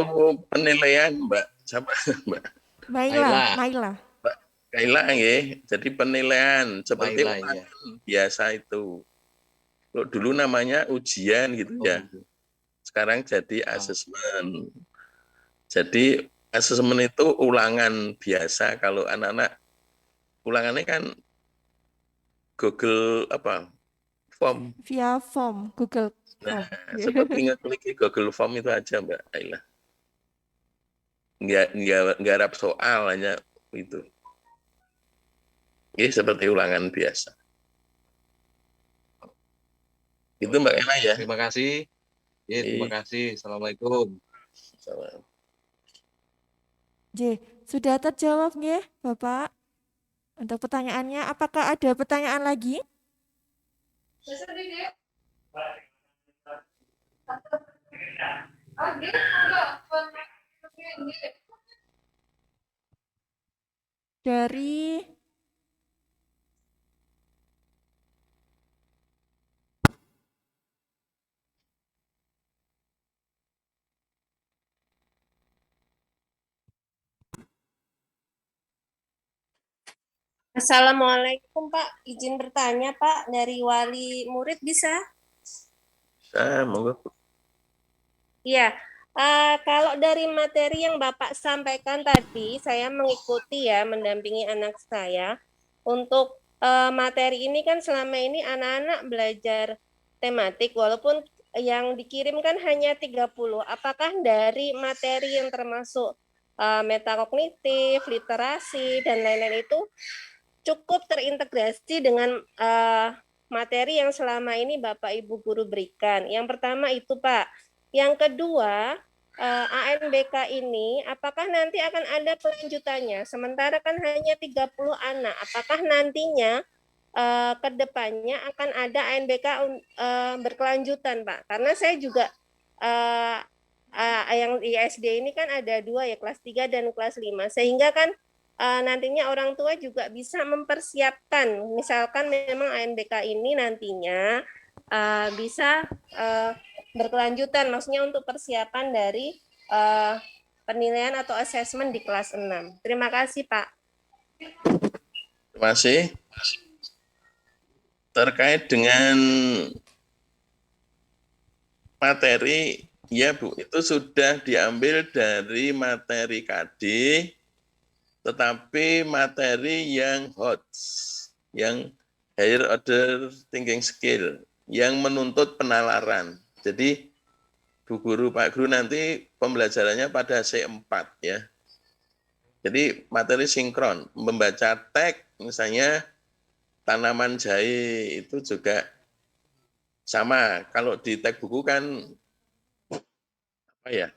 penilaian, Mbak. Siapa, Mbak? Maila, Maila. Maila. Kaila nggih. Jadi penilaian seperti Maila, ulangan iya. biasa itu. Kalau dulu namanya ujian gitu Oh, ya. gitu. Sekarang jadi asesmen. Jadi asesmen itu ulangan biasa. Kalau anak-anak ulangannya kan Google apa? Form. Via form, Google Nah, Form. seperti ngeklik di Google Form itu aja, Mbak Kaila. Nggak harap soal, hanya itu. Ini seperti ulangan biasa. Itu Mbak Ena ya. Terima kasih. Ya, terima kasih. Assalamualaikum. Salam. J, sudah terjawab nggih, Bapak? Untuk pertanyaannya, apakah ada pertanyaan lagi? Dari Assalamualaikum, Pak. Izin bertanya, Pak, dari wali murid bisa? Monggo. Iya. Kalau dari materi yang Bapak sampaikan tadi, saya mengikuti ya, mendampingi anak saya. Untuk materi ini kan selama ini anak-anak belajar tematik, walaupun yang dikirimkan hanya 30. Apakah dari materi yang termasuk metakognitif, literasi, dan lain-lain itu cukup terintegrasi dengan materi yang selama ini Bapak Ibu guru berikan? Yang pertama itu, Pak. Yang kedua, ANBK ini apakah nanti akan ada kelanjutannya? Sementara kan hanya 30 anak. Apakah nantinya ke depannya akan ada ANBK berkelanjutan, Pak? Karena saya juga yang di SD ini kan ada 2 ya, kelas 3 dan kelas 5. Sehingga kan nantinya orang tua juga bisa mempersiapkan, misalkan memang ANBK ini nantinya bisa berkelanjutan, maksudnya untuk persiapan dari penilaian atau asesmen di kelas 6. Terima kasih, Pak. Terima kasih. Terkait dengan materi, ya Bu, itu sudah diambil dari materi KD, tetapi materi yang hot, yang higher order thinking skill, yang menuntut penalaran. Jadi Bu Guru, Pak Guru nanti pembelajarannya pada C4 ya. Jadi materi sinkron, membaca teks misalnya tanaman jahe itu juga sama. Kalau di teks buku kan apa ya?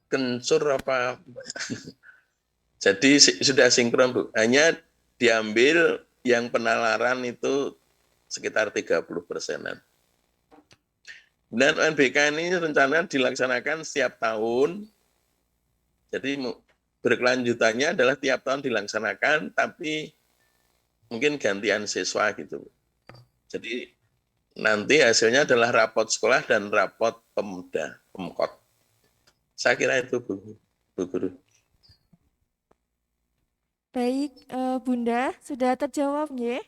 Kencur apa? Jadi sudah sinkron, Bu. Hanya diambil yang penalaran itu sekitar 30%-an. Dan UNBK ini rencana dilaksanakan setiap tahun. Jadi berkelanjutannya adalah tiap tahun dilaksanakan, tapi mungkin gantian siswa gitu. Jadi nanti hasilnya adalah rapot sekolah dan rapot pemuda, pemkot. Saya kira itu Bu Guru. baik, Bunda, sudah terjawab nggih?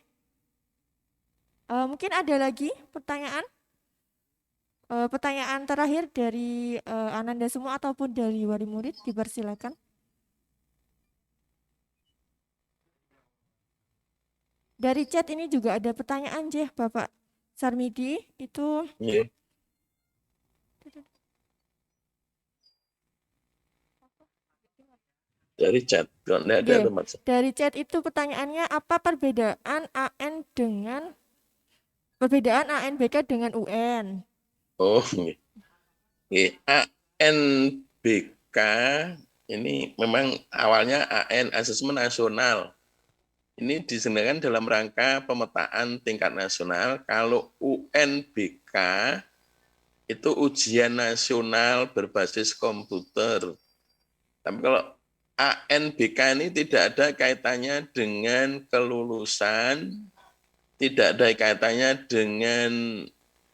Mungkin ada lagi pertanyaan? Pertanyaan terakhir dari Ananda semua ataupun dari wali murid, dipersilakan. Dari chat ini juga ada pertanyaan, Jeh, Bapak Sarmidi, itu Yeah. Dari chat, tidak ada tempat. Dari chat itu pertanyaannya, apa perbedaan ANBK dengan UN? Oh, ANBK ini memang awalnya AN, Asesmen Nasional. Ini diselenggarakan dalam rangka pemetaan tingkat nasional. Kalau UNBK itu ujian nasional berbasis komputer. Tapi kalau ANBK ini tidak ada kaitannya dengan kelulusan, tidak ada kaitannya dengan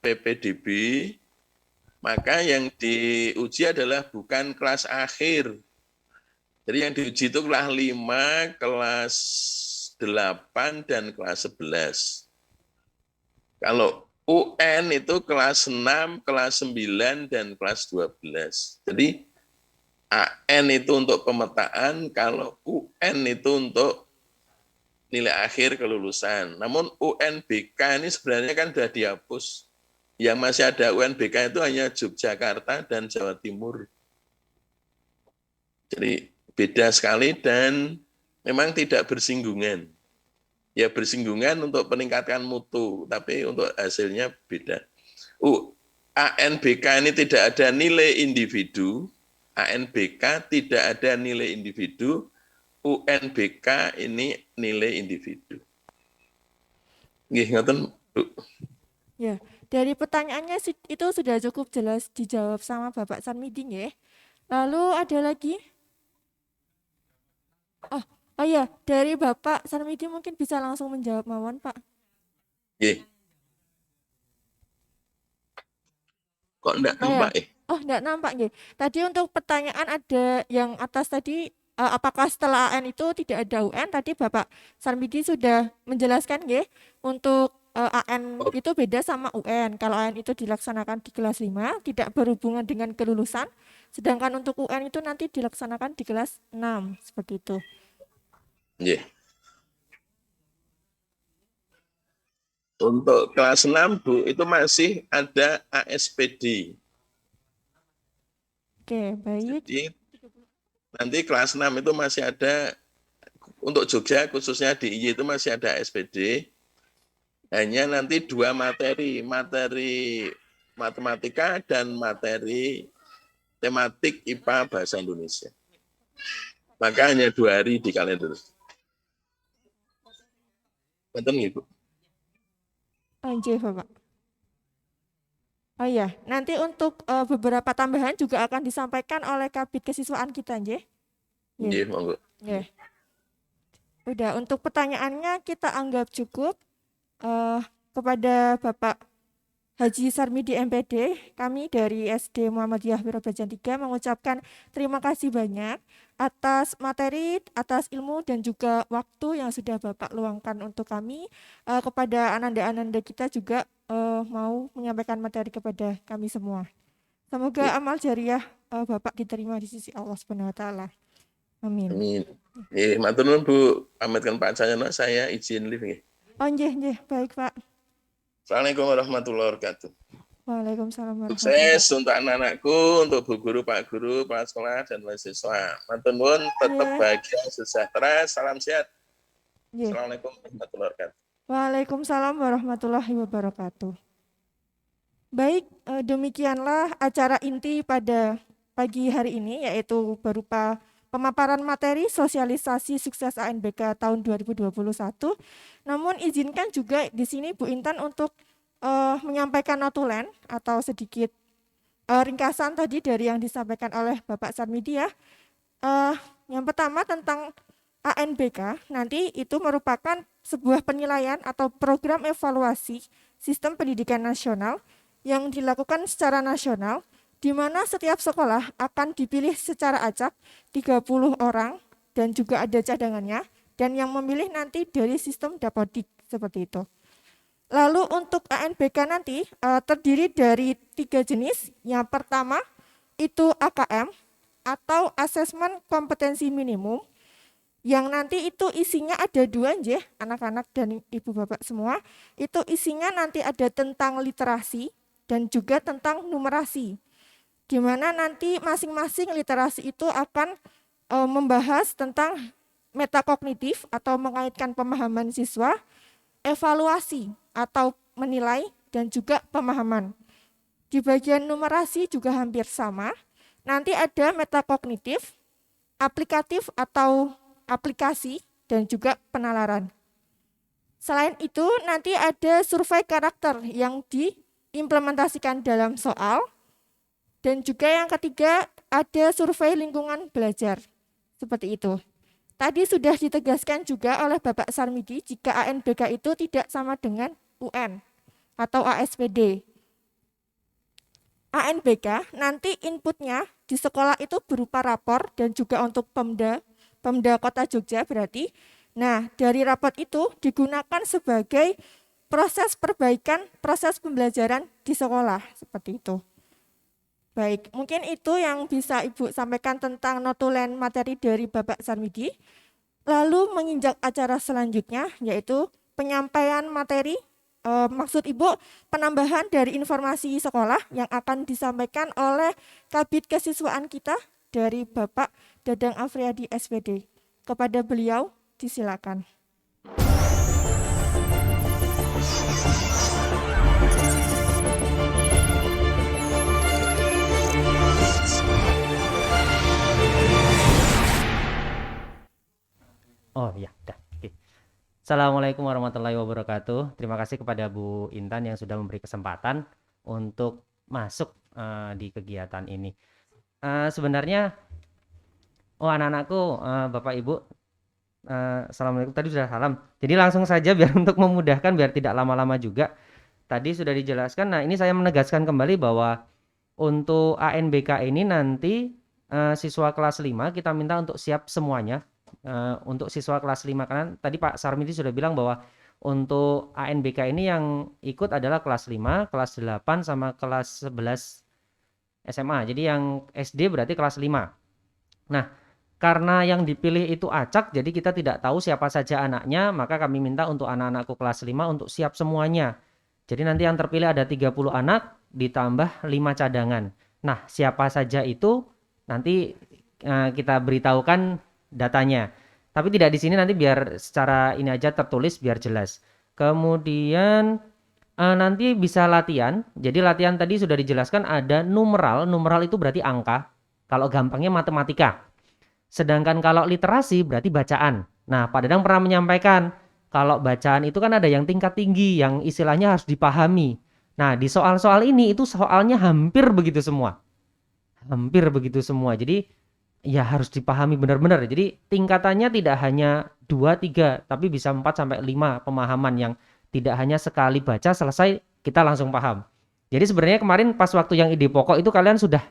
PPDB, maka yang diuji adalah bukan kelas akhir. Jadi yang diuji itu kelas 5, kelas 8, dan kelas 11. Kalau UN itu kelas 6, kelas 9, dan kelas 12. Jadi AN itu untuk pemetaan, kalau UN itu untuk nilai akhir kelulusan. Namun UNBK ini sebenarnya kan sudah dihapus. Yang masih ada UNBK itu hanya Yogyakarta dan Jawa Timur. Jadi beda sekali dan memang tidak bersinggungan. Ya bersinggungan untuk peningkatan mutu, tapi untuk hasilnya beda. ANBK ini tidak ada nilai individu, ANBK tidak ada nilai individu, UNBK ini nilai individu. Nggih, ngoten, Bu. Ya, dari pertanyaannya itu sudah cukup jelas dijawab sama Bapak Sarmidi ya. Lalu ada lagi? Oh ya, dari Bapak Sarmidi mungkin bisa langsung menjawab mawon, Pak. Nggih. Kok enggak Oh ya. nampak Oh, enggak nampak nggih. Tadi untuk pertanyaan ada yang atas tadi apakah setelah AN itu tidak ada UN? Tadi Bapak Sarmidi sudah menjelaskan nggih. Untuk AN itu beda sama UN. Kalau AN itu dilaksanakan di kelas 5, tidak berhubungan dengan kelulusan. Sedangkan untuk UN itu nanti dilaksanakan di kelas 6, seperti itu. Nggih. Untuk kelas 6, Bu, itu masih ada ASPD. Oke, baik. Jadi nanti kelas 6 itu masih ada, untuk Jogja khususnya di IY itu masih ada ASPD. Hanya nanti 2 materi, materi matematika dan materi tematik IPA Bahasa Indonesia. Maka hanya 2 hari di kalender. Betul nggih, Bu? Nggih, Bapak. Oh iya, nanti untuk beberapa tambahan juga akan disampaikan oleh Kabid Kesiswaan kita, nggih. Nggih, monggo. Nggih. Udah, untuk pertanyaannya kita anggap cukup. Kepada Bapak Haji Sarmidi MPD, kami dari SD Muhammadiyah Wirobrajan 3 mengucapkan terima kasih banyak atas materi, atas ilmu dan juga waktu yang sudah Bapak luangkan untuk kami. Kepada ananda-ananda kita juga mau menyampaikan materi kepada kami semua. Semoga amal jariah Bapak diterima di sisi Allah Subhanahu wa taala. Amin. Amin. Matur nuwun, Bu. Pamitkan Pak Cahyono, saya izin live nggih. Oh nggih, baik Pak. Assalamualaikum warahmatullahi wabarakatuh. Waalaikumsalam warahmatullahi Sukses untuk anak-anakku, untuk Bu Guru, Pak Guru, Pak Sekolah, dan mahasiswa. Matur nuwun, tetap bahagia, sejahtera, salam sehat. Assalamualaikum warahmatullahi wabarakatuh. Waalaikumsalam warahmatullahi wabarakatuh. Baik, demikianlah acara inti pada pagi hari ini, yaitu berupa pemaparan materi sosialisasi sukses ANBK tahun 2021. Namun izinkan juga di sini Bu Intan untuk menyampaikan notulen atau sedikit ringkasan tadi dari yang disampaikan oleh Bapak Sarmidi ya. Yang pertama tentang ANBK, nanti itu merupakan sebuah penilaian atau program evaluasi sistem pendidikan nasional yang dilakukan secara nasional, di mana setiap sekolah akan dipilih secara acak 30 orang dan juga ada cadangannya, dan yang memilih nanti dari sistem dapodik seperti itu. Lalu untuk ANBK nanti terdiri dari 3 jenis. Yang pertama itu AKM atau asesmen kompetensi minimum, yang nanti itu isinya ada 2 nggih, anak-anak dan ibu bapak semua. Itu isinya nanti ada tentang literasi dan juga tentang numerasi, di mana nanti masing-masing literasi itu akan membahas tentang metakognitif atau mengaitkan pemahaman siswa, evaluasi atau menilai, dan juga pemahaman. Di bagian numerasi juga hampir sama, nanti ada metakognitif, aplikatif atau aplikasi, dan juga penalaran. Selain itu, nanti ada survei karakter yang diimplementasikan dalam soal. Dan juga yang ketiga, ada survei lingkungan belajar. Seperti itu. Tadi sudah ditegaskan juga oleh Bapak Sarmidi jika ANBK itu tidak sama dengan UN atau ASPD. ANBK nanti inputnya di sekolah itu berupa rapor dan juga untuk Pemda Kota Jogja berarti. Nah, dari rapor itu digunakan sebagai proses perbaikan proses pembelajaran di sekolah, seperti itu. Baik, mungkin itu yang bisa Ibu sampaikan tentang notulen materi dari Bapak Sarmidi. Lalu menginjak acara selanjutnya, yaitu penyampaian materi, maksud Ibu penambahan dari informasi sekolah yang akan disampaikan oleh Kabid Kesiswaan kita dari Bapak Dadang Afriyadi SPD. Kepada beliau, disilakan. Oh iya, dah. Oke. Assalamualaikum warahmatullahi wabarakatuh. Terima kasih kepada Bu Intan yang sudah memberi kesempatan untuk masuk di kegiatan ini. Sebenarnya, anak-anakku, Bapak Ibu, Assalamualaikum, tadi sudah salam. Jadi langsung saja biar untuk memudahkan, biar tidak lama-lama juga. Tadi sudah dijelaskan, nah ini saya menegaskan kembali bahwa untuk ANBK ini nanti siswa kelas 5 kita minta untuk siap semuanya. Untuk siswa kelas 5, karena tadi Pak Sarmidi sudah bilang bahwa untuk ANBK ini yang ikut adalah kelas 5, kelas 8 sama kelas 11 SMA. Jadi yang SD berarti kelas 5. Nah, karena yang dipilih itu acak, jadi kita tidak tahu siapa saja anaknya, maka kami minta untuk anak-anakku kelas 5 untuk siap semuanya. Jadi nanti yang terpilih ada 30 anak ditambah 5 cadangan. Nah, siapa saja itu nanti kita beritahukan datanya. Tapi tidak di sini, nanti biar secara ini aja tertulis biar jelas. Kemudian nanti bisa latihan. Jadi latihan tadi sudah dijelaskan ada numeral. Numeral itu berarti angka. Kalau gampangnya matematika. Sedangkan kalau literasi berarti bacaan. Nah, Pak Dadang pernah menyampaikan kalau bacaan itu kan ada yang tingkat tinggi yang istilahnya harus dipahami. Nah, di soal-soal ini itu soalnya hampir begitu semua. Hampir begitu semua. Jadi ya harus dipahami benar-benar. Jadi tingkatannya tidak hanya 2, 3, tapi bisa 4 sampai 5 pemahaman yang tidak hanya sekali baca selesai kita langsung paham. Jadi sebenarnya kemarin pas waktu yang ide pokok itu kalian sudah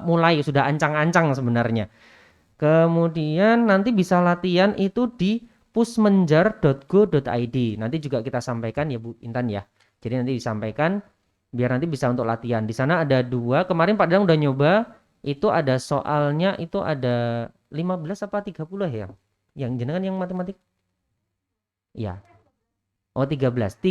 mulai, sudah ancang-ancang sebenarnya. Kemudian nanti bisa latihan itu di pusmenjar.go.id. Nanti juga kita sampaikan ya Bu Intan ya. Jadi nanti disampaikan biar nanti bisa untuk latihan. Di sana ada 2, kemarin Pak Dadang udah nyoba. Itu ada soalnya itu ada 15 apa 30 ya? Yang jenengan yang matematik? Ya. Oh 13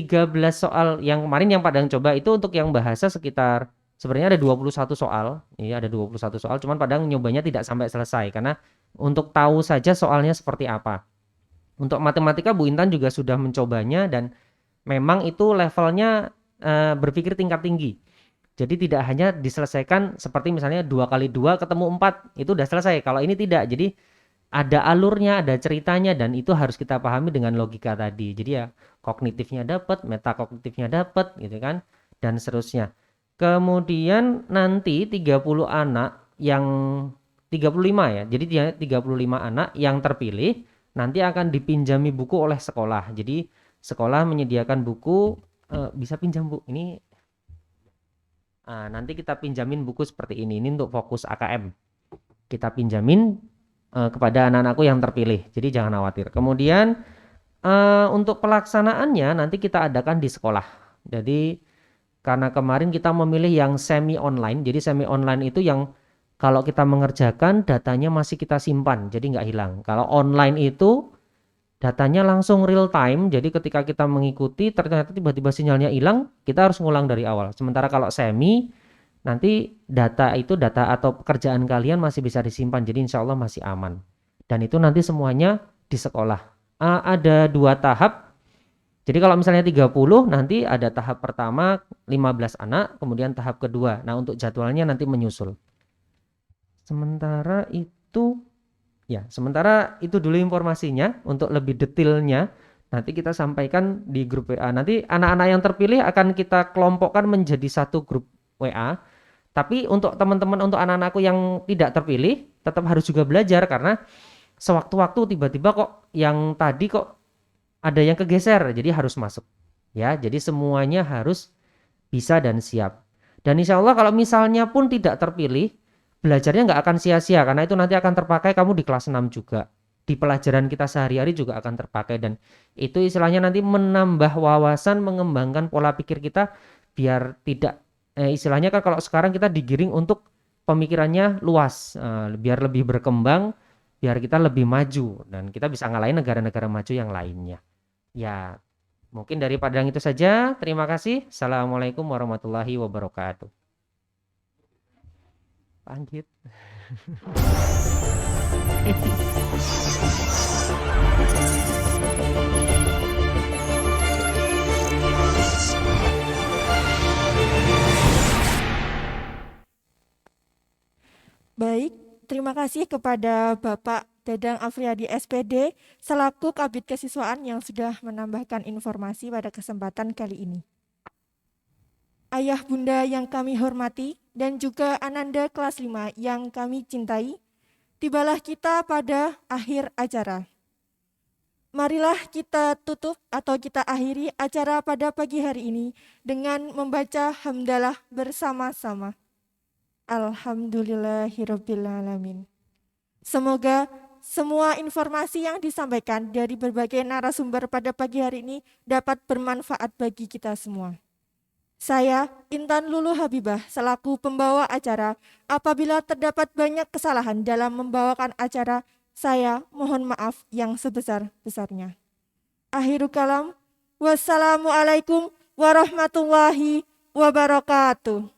soal yang kemarin yang Padang coba itu untuk yang bahasa sekitar sebenarnya ada 21 soal. Iya ada 21 soal, cuman Padang nyobanya tidak sampai selesai karena untuk tahu saja soalnya seperti apa. Untuk matematika Bu Intan juga sudah mencobanya dan memang itu levelnya berpikir tingkat tinggi. Jadi tidak hanya diselesaikan seperti misalnya 2 kali 2 ketemu 4, itu udah selesai. Kalau ini tidak, jadi ada alurnya, ada ceritanya, dan itu harus kita pahami dengan logika tadi. Jadi ya kognitifnya dapat, metakognitifnya dapat gitu kan, dan seterusnya. Kemudian nanti 30 anak yang 35 ya, jadi 35 anak yang terpilih nanti akan dipinjami buku oleh sekolah. Jadi sekolah menyediakan buku, bisa pinjam Bu, ini nanti kita pinjamin buku seperti ini untuk fokus AKM. Kita pinjamin kepada anak-anakku yang terpilih, jadi jangan khawatir. Kemudian untuk pelaksanaannya nanti kita adakan di sekolah. Jadi karena kemarin kita memilih yang semi online, jadi semi online itu yang kalau kita mengerjakan datanya masih kita simpan, jadi nggak hilang. Kalau online itu datanya langsung real time, jadi ketika kita mengikuti ternyata tiba-tiba sinyalnya hilang, kita harus ngulang dari awal. Sementara kalau semi, nanti data atau pekerjaan kalian masih bisa disimpan, jadi insya Allah masih aman. Dan itu nanti semuanya di sekolah. Ada 2 tahap, jadi kalau misalnya 30, nanti ada tahap pertama 15 anak, kemudian tahap kedua. Nah untuk jadwalnya nanti menyusul. Sementara itu Ya, sementara itu dulu informasinya. Untuk lebih detailnya nanti kita sampaikan di grup WA. Nanti anak-anak yang terpilih akan kita kelompokkan menjadi satu grup WA. Tapi untuk teman-teman, untuk anak-anakku yang tidak terpilih, tetap harus juga belajar karena sewaktu-waktu tiba-tiba kok yang tadi kok ada yang kegeser, jadi harus masuk. Ya, jadi semuanya harus bisa dan siap. Dan insya Allah kalau misalnya pun tidak terpilih, belajarnya nggak akan sia-sia karena itu nanti akan terpakai kamu di kelas 6 juga. Di pelajaran kita sehari-hari juga akan terpakai dan itu istilahnya nanti menambah wawasan, mengembangkan pola pikir kita biar tidak istilahnya kan kalau sekarang kita digiring untuk pemikirannya luas, biar lebih berkembang, biar kita lebih maju dan kita bisa ngalahin negara-negara maju yang lainnya. Ya, mungkin daripada yang itu saja. Terima kasih. Assalamualaikum warahmatullahi wabarakatuh. Lanjut. Baik, terima kasih kepada Bapak Dadang Afriyadi SPD selaku Kabid Kesiswaan yang sudah menambahkan informasi pada kesempatan kali ini. Ayah bunda yang kami hormati dan juga Ananda kelas 5 yang kami cintai, tibalah kita pada akhir acara. Marilah kita tutup atau kita akhiri acara pada pagi hari ini dengan membaca hamdalah bersama-sama. Alhamdulillahirrabbilalamin. Semoga semua informasi yang disampaikan dari berbagai narasumber pada pagi hari ini dapat bermanfaat bagi kita semua. Saya, Intan Lulu Habibah, selaku pembawa acara, apabila terdapat banyak kesalahan dalam membawakan acara, saya mohon maaf yang sebesar-besarnya. Akhirul kalam, wassalamualaikum warahmatullahi wabarakatuh.